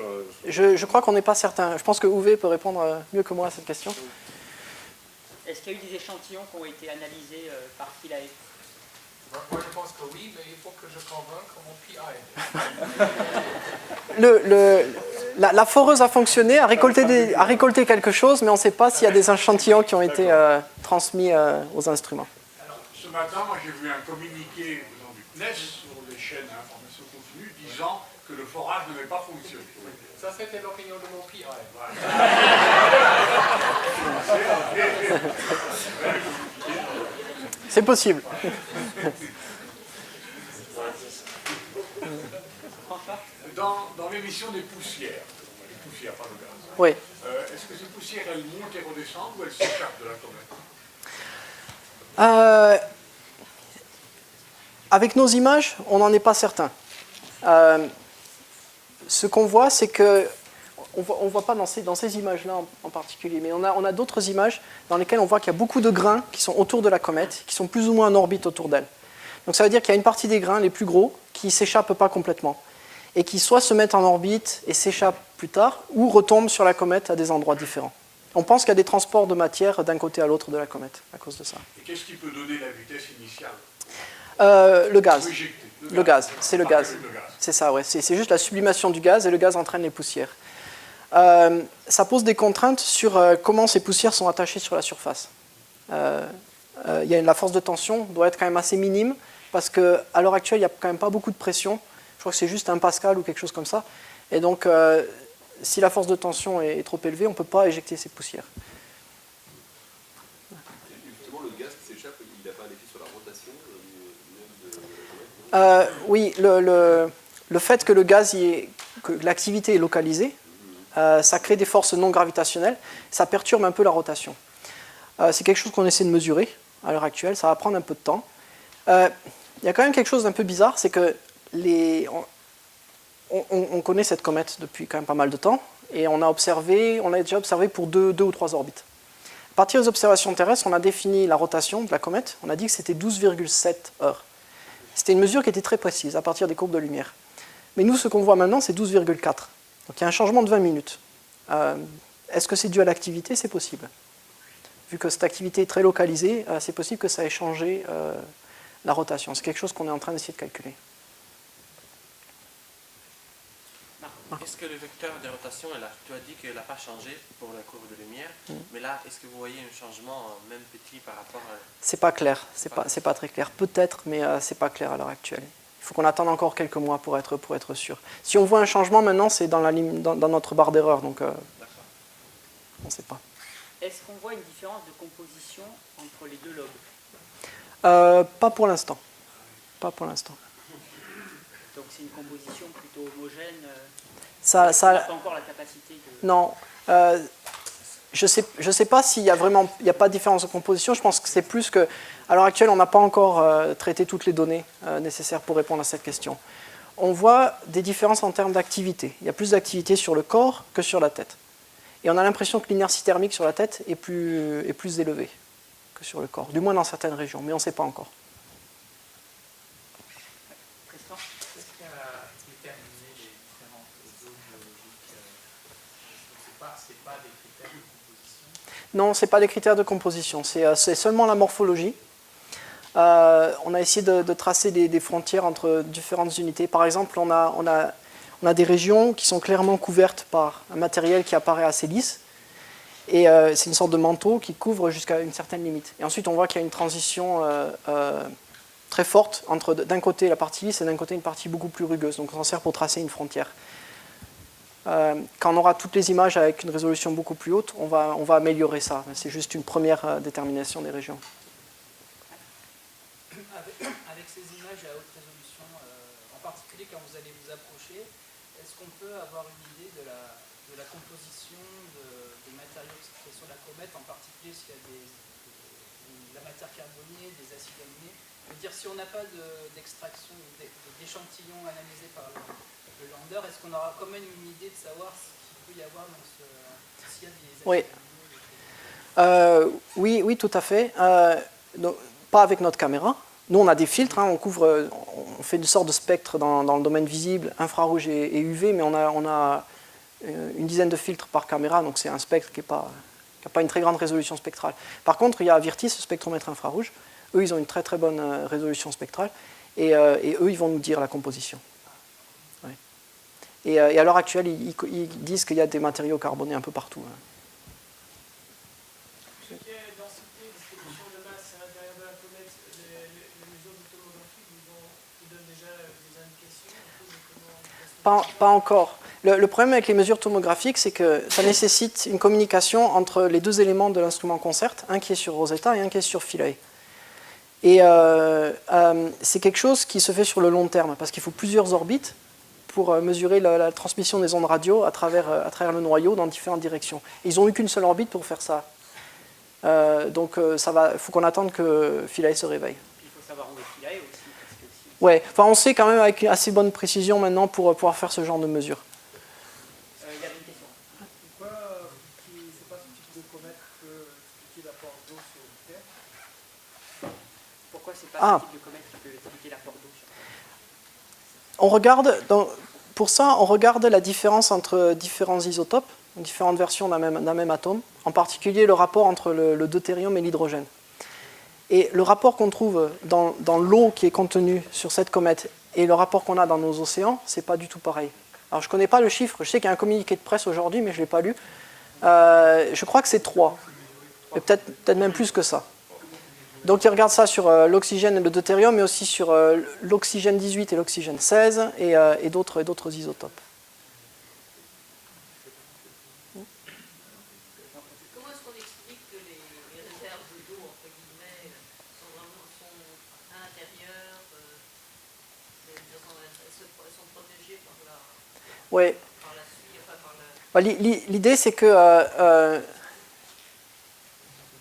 Je crois qu'on n'est pas certain. Je pense que Uwe peut répondre mieux que moi à cette question. Est-ce qu'il y a eu des échantillons qui ont été analysés par Philae? Moi, je pense que oui, mais il faut que je convainque mon PI. La foreuse a fonctionné, a récolté quelque chose, mais on ne sait pas s'il y a des échantillons qui ont été transmis aux instruments. Alors, ce matin, moi, j'ai vu un communiqué venant du CNES sur les chaînes d'information continue disant que le forage n'avait pas fonctionné. Ça, c'était l'opinion de mon PI. C'est possible. Dans l'émission des poussières, pas de gaz. Oui. Est-ce que ces poussières, elles montent et redescendent ou elles s'échappent de la comète? Avec nos images, on n'en est pas certain. Ce qu'on voit, c'est que on ne voit pas dans ces images-là en particulier, mais on a d'autres images dans lesquelles on voit qu'il y a beaucoup de grains qui sont autour de la comète, qui sont plus ou moins en orbite autour d'elle. Donc ça veut dire qu'il y a une partie des grains, les plus gros, qui ne s'échappent pas complètement et qui soit se mettent en orbite et s'échappent plus tard, ou retombent sur la comète à des endroits différents. On pense qu'il y a des transports de matière d'un côté à l'autre de la comète à cause de ça. Et qu'est-ce qui peut donner la vitesse initiale? Le gaz. Ou éjecter? Le gaz, c'est le gaz. Le gaz. C'est ça, ouais. C'est juste la sublimation du gaz et le gaz entraîne les poussières. Ça pose des contraintes sur comment ces poussières sont attachées sur la surface. La force de tension doit être quand même assez minime parce qu'à l'heure actuelle, il n'y a quand même pas beaucoup de pression. Je crois que c'est juste 1 pascal ou quelque chose comme ça. Et donc, si la force de tension est trop élevée, on ne peut pas éjecter ces poussières. Justement, le gaz qui s'échappe, il n'a pas un effet sur la rotation de la comète? Oui, le fait que que l'activité est localisée, ça crée des forces non gravitationnelles, ça perturbe un peu la rotation. C'est quelque chose qu'on essaie de mesurer à l'heure actuelle, ça va prendre un peu de temps. Il y a quand même quelque chose d'un peu bizarre, c'est que on connaît cette comète depuis quand même pas mal de temps, et on a déjà observé pour 2 ou 3 orbites. À partir des observations terrestres, on a défini la rotation de la comète, on a dit que c'était 12,7 heures. C'était une mesure qui était très précise, à partir des courbes de lumière. Mais nous, ce qu'on voit maintenant, c'est 12,4. Donc il y a un changement de 20 minutes. Est-ce que c'est dû à l'activité? C'est possible. Vu que cette activité est très localisée, c'est possible que ça ait changé la rotation. C'est quelque chose qu'on est en train d'essayer de calculer. Est-ce que le vecteur de rotation, tu as dit qu'elle n'a pas changé pour la courbe de lumière, mais là, est-ce que vous voyez un changement même petit par rapport à... C'est pas clair, c'est pas très clair. Peut-être, mais c'est pas clair à l'heure actuelle. Il faut qu'on attende encore quelques mois pour être sûr. Si on voit un changement maintenant, c'est dans notre barre d'erreur, donc on ne sait pas. Est-ce qu'on voit une différence de composition entre les deux lobes? Pas pour l'instant. Pas pour l'instant. Donc c'est une composition plutôt homogène. Ça on n'a pas encore la capacité de... Non. Je sais pas s'il y a pas de différence de composition. Je pense que c'est plus que, à l'heure actuelle, on n'a pas encore traité toutes les données nécessaires pour répondre à cette question. On voit des différences en termes d'activité. Il y a plus d'activité sur le corps que sur la tête. Et on a l'impression que l'inertie thermique sur la tête est plus élevée que sur le corps, du moins dans certaines régions, mais on ne sait pas encore. Qu'est-ce qui a déterminé les différentes zones géologiques? C'est pas des critères de composition? Non, ce n'est pas des critères de composition, c'est seulement la morphologie. On a essayé de tracer des frontières entre différentes unités. Par exemple, on a des régions qui sont clairement couvertes par un matériel qui apparaît assez lisse. Et c'est une sorte de manteau qui couvre jusqu'à une certaine limite. Et ensuite, on voit qu'il y a une transition très forte entre d'un côté la partie lisse et d'un côté une partie beaucoup plus rugueuse. Donc on s'en sert pour tracer une frontière. Quand on aura toutes les images avec une résolution beaucoup plus haute, on va améliorer ça. C'est juste une première détermination des régions. Avec ces images à haute résolution, en particulier quand vous allez vous approcher, est-ce qu'on peut avoir une idée de la composition des matériaux qui sont sur la comète, en particulier s'il y a de la matière carbonée, des acides aminés? Je veux dire, si on n'a pas d'extraction, d'échantillons analysés par le lander, est-ce qu'on aura quand même une idée de savoir ce qu'il peut y avoir dans s'il y a des acides aminés? Oui, tout à fait. Donc, pas avec notre caméra. Nous, on a des filtres, on fait une sorte de spectre dans le domaine visible, infrarouge et UV, mais on a une dizaine de filtres par caméra, donc c'est un spectre qui n'a pas une très grande résolution spectrale. Par contre, il y a Virtis, le spectromètre infrarouge. Eux, ils ont une très très bonne résolution spectrale, et eux, ils vont nous dire la composition. Ouais. Et à l'heure actuelle, ils disent qu'il y a des matériaux carbonés un peu partout. Pas encore. Le problème avec les mesures tomographiques, c'est que ça nécessite une communication entre les deux éléments de l'instrument CONCERT, un qui est sur Rosetta et un qui est sur Philae. Et c'est quelque chose qui se fait sur le long terme, parce qu'il faut plusieurs orbites pour mesurer la transmission des ondes radio à travers le noyau dans différentes directions. Et ils n'ont eu qu'une seule orbite pour faire ça. Donc il faut qu'on attende que Philae se réveille. Il faut savoir où est Philae aussi. Ouais, enfin on sait quand même avec assez bonne précision maintenant pour pouvoir faire ce genre de mesures. Il y avait une question. Pourquoi c'est pas ce type de comète que l'apport d'eau sur Terre? Pourquoi c'est pas Ah. ce type de comète qui peut éviter l'apport d'eau sur Terre. On regarde, pour ça, on regarde la différence entre différents isotopes, différentes versions d'un même atome, en particulier le rapport entre le deutérium et l'hydrogène. Et le rapport qu'on trouve dans l'eau qui est contenue sur cette comète et le rapport qu'on a dans nos océans, c'est pas du tout pareil. Alors je ne connais pas le chiffre, je sais qu'il y a un communiqué de presse aujourd'hui, mais je ne l'ai pas lu. Je crois que c'est 3, et peut-être même plus que ça. Donc ils regardent ça sur l'oxygène et le deutérium, mais aussi sur l'oxygène 18 et l'oxygène 16 et d'autres isotopes. Comment est-ce qu'on explique que les réserves d'eau, entre guillemets, sont à l'intérieur, elles sont protégées par la suie, enfin par la... L'idée, c'est que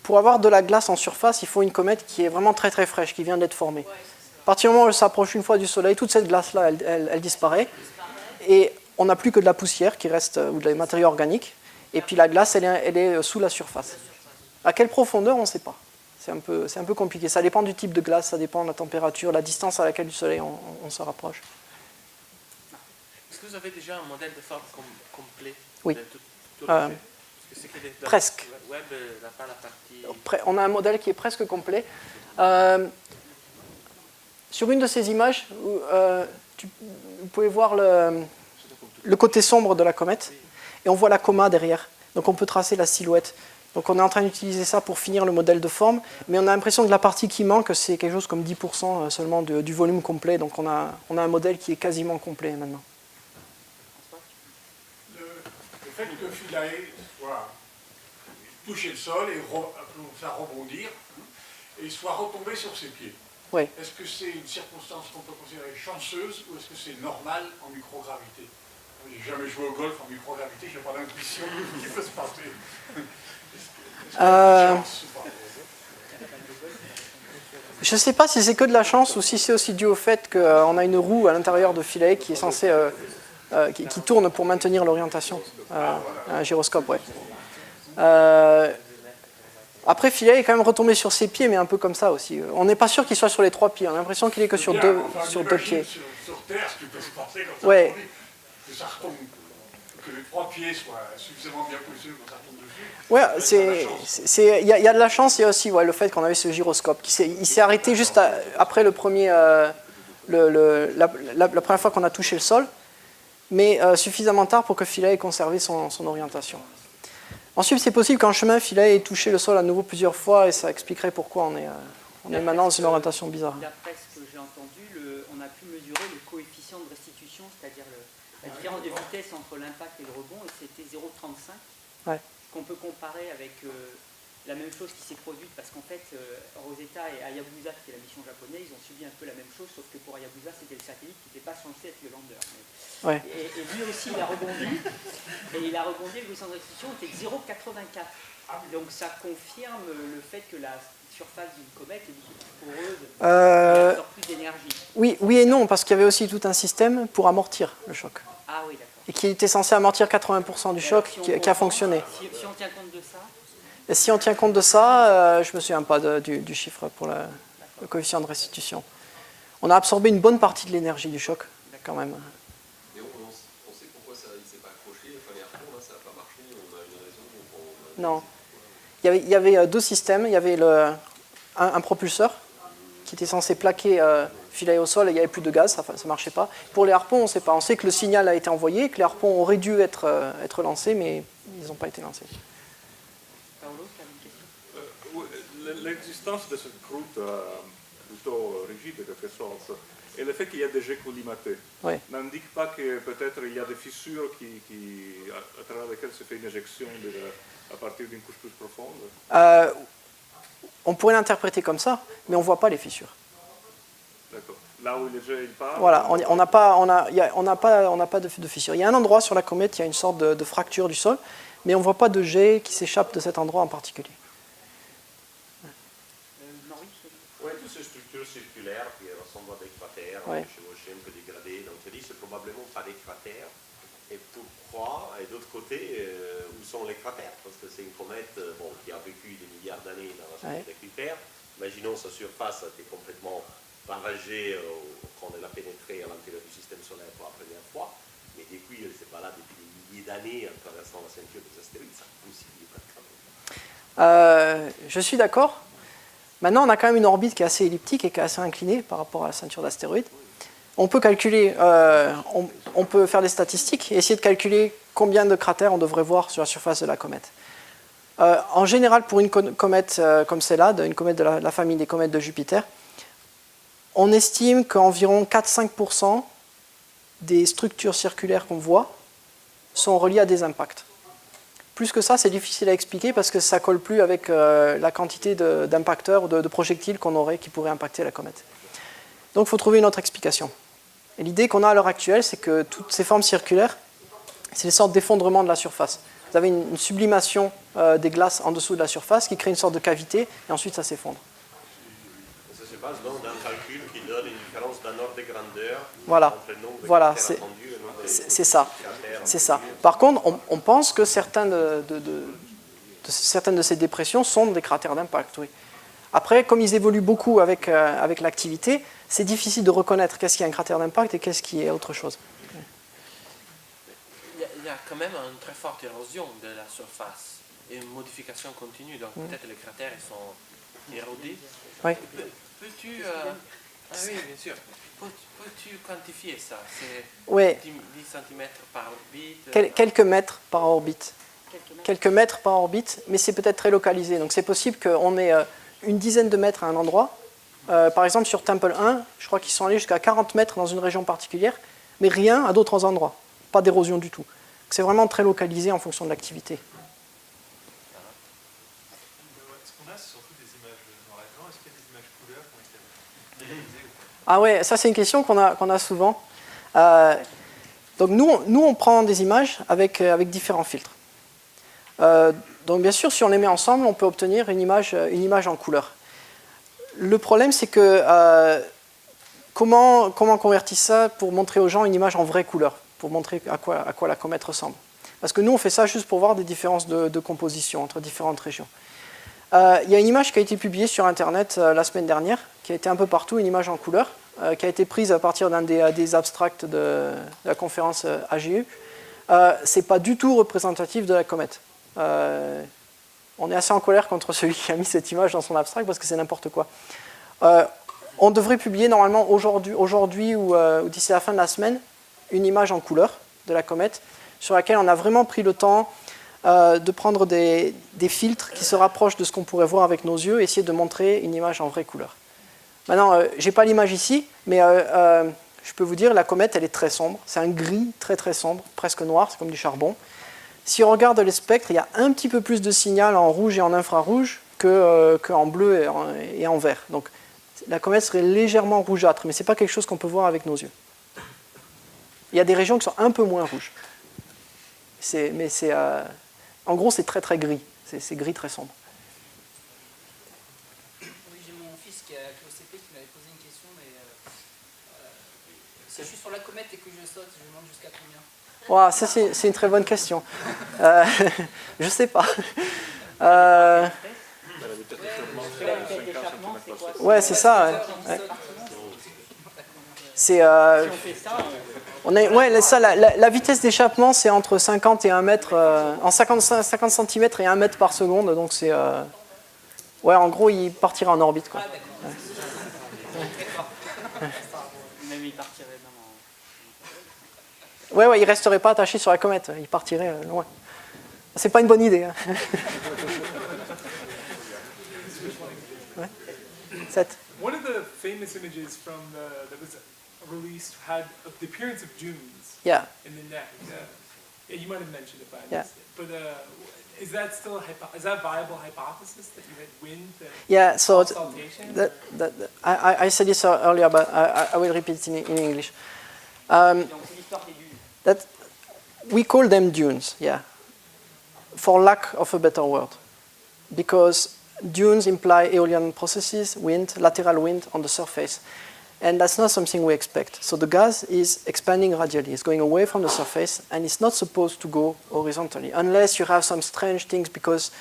pour avoir de la glace en surface, il faut une comète qui est vraiment très très fraîche, qui vient d'être formée. À partir du moment où elle s'approche une fois du Soleil, toute cette glace-là, elle disparaît. Et on n'a plus que de la poussière qui reste, ou des matériaux organiques. Et puis la glace, elle est sous la surface. À quelle profondeur, on ne sait pas. C'est un peu compliqué. Ça dépend du type de glace, ça dépend de la température, la distance à laquelle du Soleil on se rapproche. Est-ce que vous avez déjà un modèle de forme complet Oui. de tout l'objet? Parce que c'est que Presque. Le web n'a pas la partie... On a un modèle qui est presque complet. Sur une de ces images, vous pouvez voir le côté sombre de la comète, et on voit la coma derrière. Donc on peut tracer la silhouette. Donc on est en train d'utiliser ça pour finir le modèle de forme, mais on a l'impression que la partie qui manque, c'est quelque chose comme 10% seulement du volume complet. Donc on a un modèle qui est quasiment complet maintenant. Le fait que Philae soit touché le sol et ça rebondir et soit retombé sur ses pieds. Oui. Est-ce que c'est une circonstance qu'on peut considérer chanceuse ou est-ce que c'est normal en microgravité? J'ai jamais joué au golf en microgravité, je n'ai pas l'intuition qui peut se passer. Est-ce que c'est une chance ou pas? Je ne sais pas si c'est que de la chance ou si c'est aussi dû au fait qu'on a une roue à l'intérieur de Philae qui est censée qui tourne pour maintenir l'orientation. Un gyroscope, ouais. Après, Philae est quand même retombé sur ses pieds, mais un peu comme ça aussi. On n'est pas sûr qu'il soit sur les 3 pieds. On a l'impression qu'il est que sur deux pieds. Sur Terre, ce qui peut se passer quand ça Ouais. retombe, que ça retombe, que les 3 pieds soient suffisamment bien posés quand ça tombe dessus. Ouais, il y a de la chance. Il y a aussi le fait qu'on avait ce gyroscope. Il s'est arrêté juste après le premier, la première fois qu'on a touché le sol, mais suffisamment tard pour que Philae ait conservé son orientation. Ensuite, c'est possible qu'en chemin, Philae ait touché le sol à nouveau plusieurs fois, et ça expliquerait pourquoi on est maintenant dans une orientation bizarre. D'après ce que j'ai entendu, on a pu mesurer le coefficient de restitution, c'est-à-dire la différence de vitesse entre l'impact et le rebond, et c'était 0,35. Ouais. Qu'on peut comparer avec la même chose qui s'est produite, parce qu'en fait, Rosetta et Hayabusa, qui est la mission japonaise, ils ont subi un peu la même chose, sauf que pour Hayabusa, c'était le satellite qui n'était pas censé être le lander. Ouais. Et lui aussi, il a rebondi, et il a rebondi, le coefficient de restitution était de 0,84. Donc ça confirme le fait que la surface d'une comète est beaucoup plus poreuse, et absorbe plus d'énergie. Oui et non, parce qu'il y avait aussi tout un système pour amortir le choc. Ah oui, d'accord. Et qui était censé amortir 80% du choc, qui a fonctionné. Si on tient compte de ça, Et si on tient compte de ça, je ne me souviens pas du chiffre pour le coefficient de restitution. On a absorbé une bonne partie de l'énergie du choc, quand même. Et on sait pourquoi ça ne s'est pas accroché, il fallait répondre, là, ça n'a pas marché, on a une raison. Non. Il y avait 2 systèmes. Il y avait un propulseur qui était censé plaquer Philae au sol et il n'y avait plus de gaz, ça ne marchait pas. Pour les harpons, on ne sait pas. On sait que le signal a été envoyé, que les harpons auraient dû être lancés, mais ils n'ont pas été lancés. Paolo, tu as une question? L'existence de cette croûte plutôt rigide, de quelque sorte, et le fait qu'il y a des jets collimatés Ouais. n'indique pas que peut-être il y a des fissures à travers lesquelles se fait une éjection à partir d'une couche plus profonde? On pourrait l'interpréter comme ça, mais on ne voit pas les fissures. D'accord. Là où les jets ils partent? Voilà, on n'a pas de fissures. Il y a un endroit sur la comète, il y a une sorte de fracture du sol, mais on ne voit pas de jet qui s'échappe de cet endroit en particulier. Oui, toutes ces structures circulaires qui ressemblent à des cratères, Ouais. chevauchés, un peu dégradés, donc on se dit c'est probablement pas des cratères. Et pourquoi? Et d'autre côté, où sont les cratères? Parce que c'est une comète qui a vécu des milliards d'années dans la zone de Kuiper. imaginons sa surface a été complètement ravagée quand elle a pénétré à l'intérieur du système solaire pour la première fois, mais depuis elle se balade depuis des milliers d'années en traversant la ceinture des astéroïdes, ça aussi il pas Je suis d'accord. Maintenant, on a quand même une orbite qui est assez elliptique et qui est assez inclinée par rapport à la ceinture d'astéroïdes. On peut calculer, on peut faire des statistiques et essayer de calculer combien de cratères on devrait voir sur la surface de la comète. En général, pour une comète comme celle-là, une comète de la famille des comètes de Jupiter, on estime qu'environ 4-5% des structures circulaires qu'on voit sont reliées à des impacts. Plus que ça, c'est difficile à expliquer parce que ça ne colle plus avec la quantité d'impacteurs ou de projectiles qu'on aurait qui pourraient impacter la comète. Donc il faut trouver une autre explication. Et l'idée qu'on a à l'heure actuelle, c'est que toutes ces formes circulaires, c'est des sortes d'effondrement de la surface. Vous avez une sublimation des glaces en dessous de la surface qui crée une sorte de cavité et ensuite ça s'effondre. Ça se passe donc d'un calcul qui donne une différence d'un ordre de grandeur Voilà, entre le nombre de voilà, cratères attendus et le nombre de c'est ça. cratères. C'est ça. Par contre, on pense que certaines de ces dépressions sont des cratères d'impact, oui. Après, comme ils évoluent beaucoup avec l'activité, c'est difficile de reconnaître qu'est-ce qui est un cratère d'impact et qu'est-ce qui est autre chose. Il y a quand même une très forte érosion de la surface et une modification continue. Donc peut-être les cratères ils sont érodés. Oui. Peux-tu... Ah oui, bien sûr. Peux-tu quantifier ça? C'est Ouais. 10 cm par orbite? Quelques mètres par orbite. Quelques mètres par orbite, mais c'est peut-être très localisé. Donc c'est possible qu'on ait une dizaine de mètres à un endroit. Par exemple, sur Temple 1, je crois qu'ils sont allés jusqu'à 40 mètres dans une région particulière, mais rien à d'autres endroits. Pas d'érosion du tout. C'est vraiment très localisé en fonction de l'activité. Ce qu'on a, c'est surtout des images noir et blanc. Est-ce qu'il y a des images couleurs qui ont été réalisées ou pas? Ah ouais, ça c'est une question qu'on a souvent. Donc nous, on prend des images avec différents filtres. Donc bien sûr, si on les met ensemble, on peut obtenir une image en couleur. Le problème, c'est que comment convertir ça pour montrer aux gens une image en vraie couleur, pour montrer à quoi la comète ressemble. Parce que nous, on fait ça juste pour voir des différences de composition entre différentes régions. Il y a une image qui a été publiée sur Internet la semaine dernière, qui a été un peu partout, une image en couleur, qui a été prise à partir d'un des abstracts de la conférence AGU. Ce n'est pas du tout représentatif de la comète. On est assez en colère contre celui qui a mis cette image dans son abstract parce que c'est n'importe quoi. On devrait publier normalement aujourd'hui ou d'ici la fin de la semaine une image en couleur de la comète sur laquelle on a vraiment pris le temps de prendre des filtres qui se rapprochent de ce qu'on pourrait voir avec nos yeux et essayer de montrer une image en vraie couleur. Maintenant, je n'ai pas l'image ici, mais je peux vous dire la comète elle est très sombre. C'est un gris très très sombre, presque noir, c'est comme du charbon. Si on regarde les spectres, il y a un petit peu plus de signal en rouge et en infrarouge qu'en bleu et en vert. Donc la comète serait légèrement rougeâtre, mais ce n'est pas quelque chose qu'on peut voir avec nos yeux. Il y a des régions qui sont un peu moins rouges. En gros, c'est très très gris. C'est gris très sombre. Oui, j'ai mon fils qui est au CP qui m'avait posé une question, mais si je suis sur la comète et que je saute, je monte jusqu'à combien? Wow, ça c'est une très bonne question. Je sais pas. Ouais, c'est ça. Ouais. C'est. La vitesse d'échappement, c'est entre 50 et 1 mètre, en 50 cm et 1 mètre par seconde, donc c'est. Ouais, en gros, il partira en orbite, quoi. Même il partirait dans... Ouais, il ne resterait pas attaché sur la comète, il partirait loin. C'est pas une bonne idée. Hein. Ouais. 7. One of the famous images from that was released had the appearance of dunes Yeah. in the neck. Yeah, you might have mentioned it, but I Yeah. missed it. But is that still is that a viable hypothesis that you had wind that Yeah, so saltation? I said this earlier, but I will repeat it in English. Donc c'est l'histoire des dunes. That we call them dunes, yeah, for lack of a better word, because dunes imply aeolian processes, wind, lateral wind on the surface, and that's not something we expect. So the gas is expanding radially, it's going away from the surface, and it's not supposed to go horizontally, unless you have some strange things, because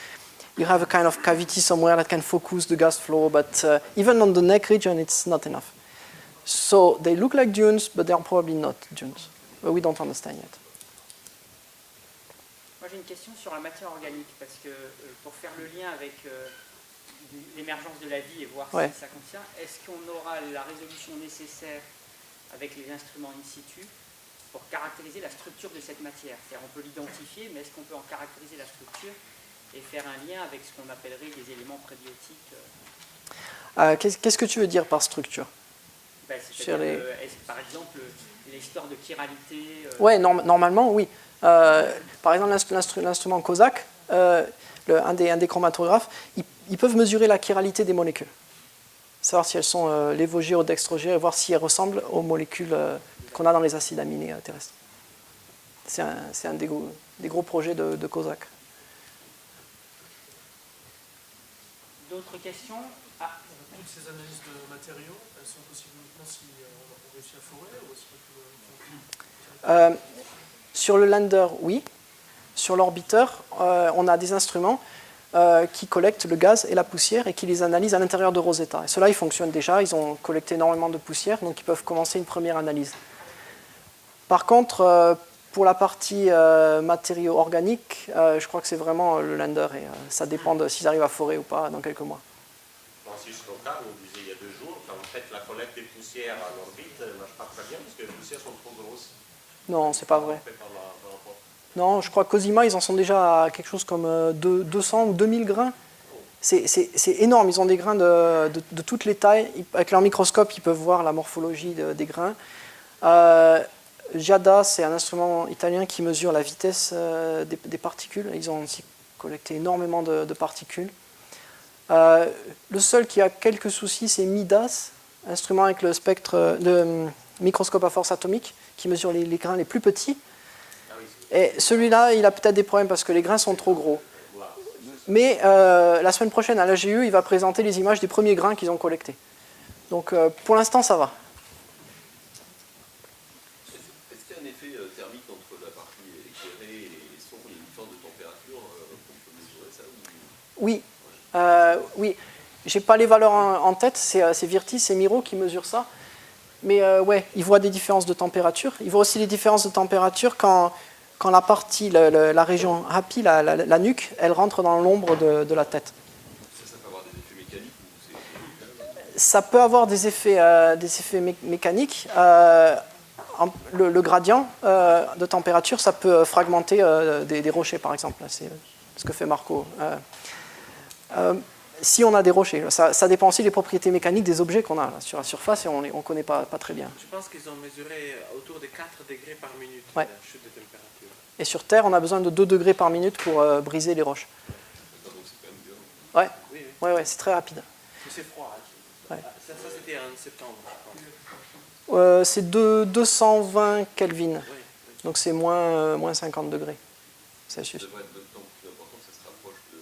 you have a kind of cavity somewhere that can focus the gas flow, but even on the neck region, it's not enough. So they look like dunes, but they are probably not dunes. But we don't understand yet. Moi j'ai une question sur la matière organique, parce que pour faire le lien avec l'émergence de la vie et voir Ouais. si ça contient, est-ce qu'on aura la résolution nécessaire avec les instruments in situ pour caractériser la structure de cette matière? C'est-à-dire on peut l'identifier, mais est-ce qu'on peut en caractériser la structure et faire un lien avec ce qu'on appellerait des éléments prébiotiques Qu'est-ce que tu veux dire par structure? C'est-à-dire, est-ce que, par exemple, l'histoire de chiralité Ouais, normalement, oui. Par exemple, l'instrument COSAC, un des chromatographes, ils peuvent mesurer la chiralité des molécules. Savoir si elles sont lévogées ou dextrogées, et voir si elles ressemblent aux molécules qu'on a dans les acides aminés terrestres. C'est un des gros projets de COSAC. D'autres questions? Toutes ces analyses de matériaux, elles sont possibles uniquement si on réussit à forer ou est-ce que Sur le lander, oui. Sur l'orbiteur, on a des instruments qui collectent le gaz et la poussière et qui les analysent à l'intérieur de Rosetta. Et ceux-là, ils fonctionnent déjà, ils ont collecté énormément de poussière, donc ils peuvent commencer une première analyse. Par contre, pour la partie matériaux organiques, je crois que c'est vraiment le lander et ça dépend de s'ils arrivent à forer ou pas dans quelques mois. Francis Local nous disait il y a 2 jours qu'en fait la collecte des poussières à l'orbite ne marche pas très bien parce que les poussières sont trop grosses. Non, c'est pas vrai. Non, je crois que Cosima, ils en sont déjà à quelque chose comme 200 ou 2000 grains. C'est énorme, ils ont des grains de toutes les tailles. Avec leur microscope, ils peuvent voir la morphologie des grains. Giada, c'est un instrument italien qui mesure la vitesse des particules. Ils ont aussi collecté énormément de particules. Le seul qui a quelques soucis, c'est Midas, instrument avec le microscope à force atomique, qui mesure les grains les plus petits. Et celui-là, il a peut-être des problèmes parce que les grains sont trop gros. Mais la semaine prochaine, à l'AGU, il va présenter les images des premiers grains qu'ils ont collectés. Donc pour l'instant, ça va. Est-ce qu'il y a un effet thermique entre la partie éclairée et les sons? Il y a une sorte de température qu'on peut mesurer ça Oui. Oui. Je n'ai pas les valeurs en tête, c'est Virti, c'est Miro qui mesure ça. Mais ouais, ils voient des différences de température. Ils voient aussi les différences de température quand la partie, la région happy, la nuque, elle rentre dans l'ombre de la tête. Ça peut avoir des effets mécaniques ou ça peut avoir des effets mécaniques. Le gradient de température, ça peut fragmenter des rochers, par exemple. C'est ce que fait Marco. Si on a des rochers, ça dépend aussi des propriétés mécaniques des objets qu'on a là, sur la surface et on ne connaît pas très bien. Je pense qu'ils ont mesuré autour de 4 degrés par minute Ouais. la chute de température. Et sur Terre, on a besoin de 2 degrés par minute pour briser les roches. Ouais, Oui, oui. ouais, c'est très rapide. Mais c'est froid. Ouais. Ça c'était en septembre, je pense. C'est 220 Kelvin, Oui, oui. donc c'est moins 50 degrés Celsius. ça devrait être d'autant plus important que ça se rapproche de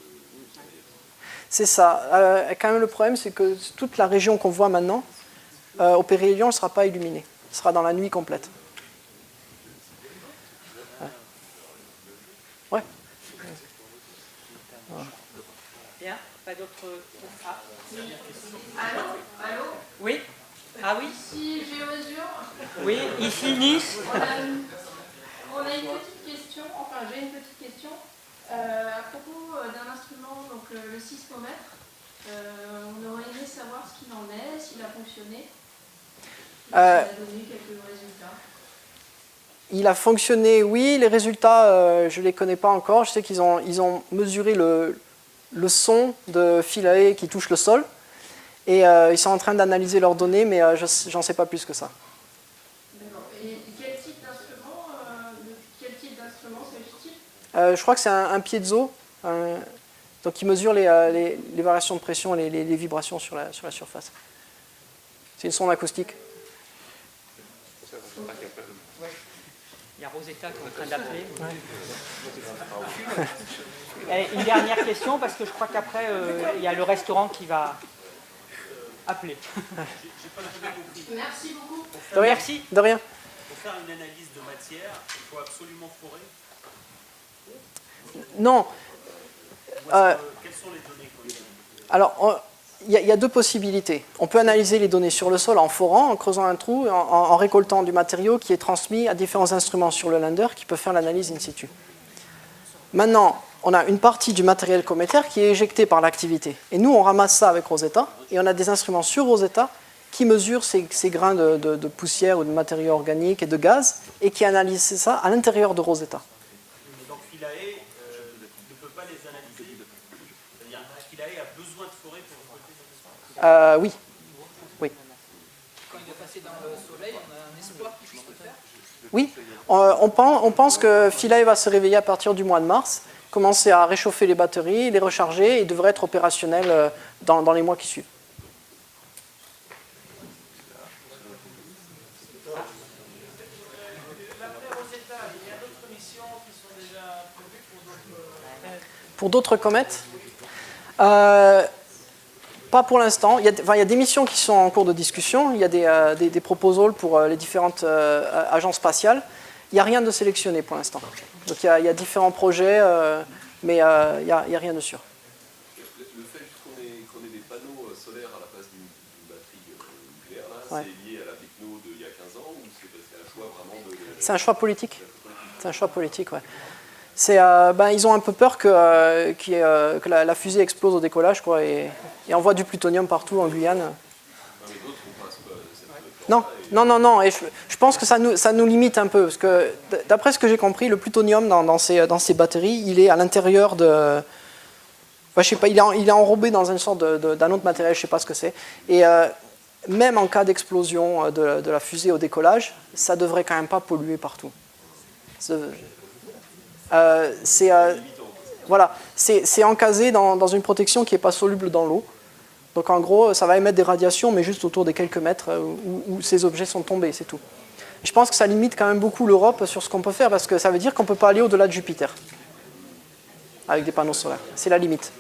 C'est ça. Quand même, le problème, c'est que toute la région qu'on voit maintenant, au pérhélion, ne sera pas illuminée. Elle sera dans la nuit complète. Ouais. Bien, pas d'autres... Ah. Allô? Oui. Ah oui. Ici Géosur. Oui, ici Nice. On a une petite question, enfin j'ai une petite question à propos d'un instrument, donc le sismomètre. On aurait aimé savoir ce qu'il en est, s'il a fonctionné, s'il a donné quelques résultats. Il a fonctionné, oui. Les résultats, je ne les connais pas encore. Je sais qu'ils ont mesuré le son de Philae qui touche le sol. Et ils sont en train d'analyser leurs données, mais j'en sais pas plus que ça. D'accord. Et quel type d'instrument s'agit-il? Je crois que c'est un piezo. Donc il mesure les variations de pression, les vibrations sur la surface. C'est une sonde acoustique. Il y a Rosetta qui est en train d'appeler. Une dernière question, parce que je crois qu'après, il y a le restaurant qui va appeler. Merci beaucoup. De rien. Merci. De rien. Pour faire une analyse de matière, il faut absolument forer. Non. Quelles sont les données qu'on utilise? Alors, il y a deux possibilités. On peut analyser les données sur le sol en forant, en creusant un trou, en récoltant du matériau qui est transmis à différents instruments sur le lander qui peut faire l'analyse in situ. Maintenant, on a une partie du matériel cométaire qui est éjectée par l'activité. Et nous, on ramasse ça avec Rosetta, et on a des instruments sur Rosetta qui mesurent ces grains de poussière ou de matériaux organiques et de gaz, et qui analysent ça à l'intérieur de Rosetta. Mais donc Philae ne peut pas les analyser. C'est-à-dire Philae a besoin de forêt pour récolter ces instruments. Oui. Oui. Quand il est passé dans le soleil, on a un espoir qu'il puisse le faire. Oui. On pense que Philae va se réveiller à partir du mois de mars, commencer à réchauffer les batteries, les recharger, et devrait être opérationnel dans les mois qui suivent. Pour d'autres comètes, pas pour l'instant. Il y a des missions qui sont en cours de discussion. Il y a des proposals pour les différentes agences spatiales. Il n'y a rien de sélectionné pour l'instant. Donc il y a différents projets, mais il n'y a rien de sûr. Le fait qu'on ait des panneaux solaires à la place d'une batterie nucléaire, là, Ouais. c'est lié à la techno d'il y a 15 ans ou c'est un choix vraiment de... C'est un choix politique. C'est un choix politique, ouais. Ils ont un peu peur que la fusée explose au décollage, quoi, et envoie du plutonium partout en Guyane. Non, et je pense que ça nous limite un peu, parce que d'après ce que j'ai compris, le plutonium dans ces batteries, il est à l'intérieur de... Enfin, je sais pas, il est enrobé dans une sorte d'un autre matériel, je ne sais pas ce que c'est. Et même en cas d'explosion de la fusée au décollage, ça ne devrait quand même pas polluer partout. Voilà, c'est encasé dans une protection qui n'est pas soluble dans l'eau. Donc en gros, ça va émettre des radiations, mais juste autour des quelques mètres où ces objets sont tombés, c'est tout. Je pense que ça limite quand même beaucoup l'Europe sur ce qu'on peut faire, parce que ça veut dire qu'on ne peut pas aller au-delà de Jupiter avec des panneaux solaires. C'est la limite.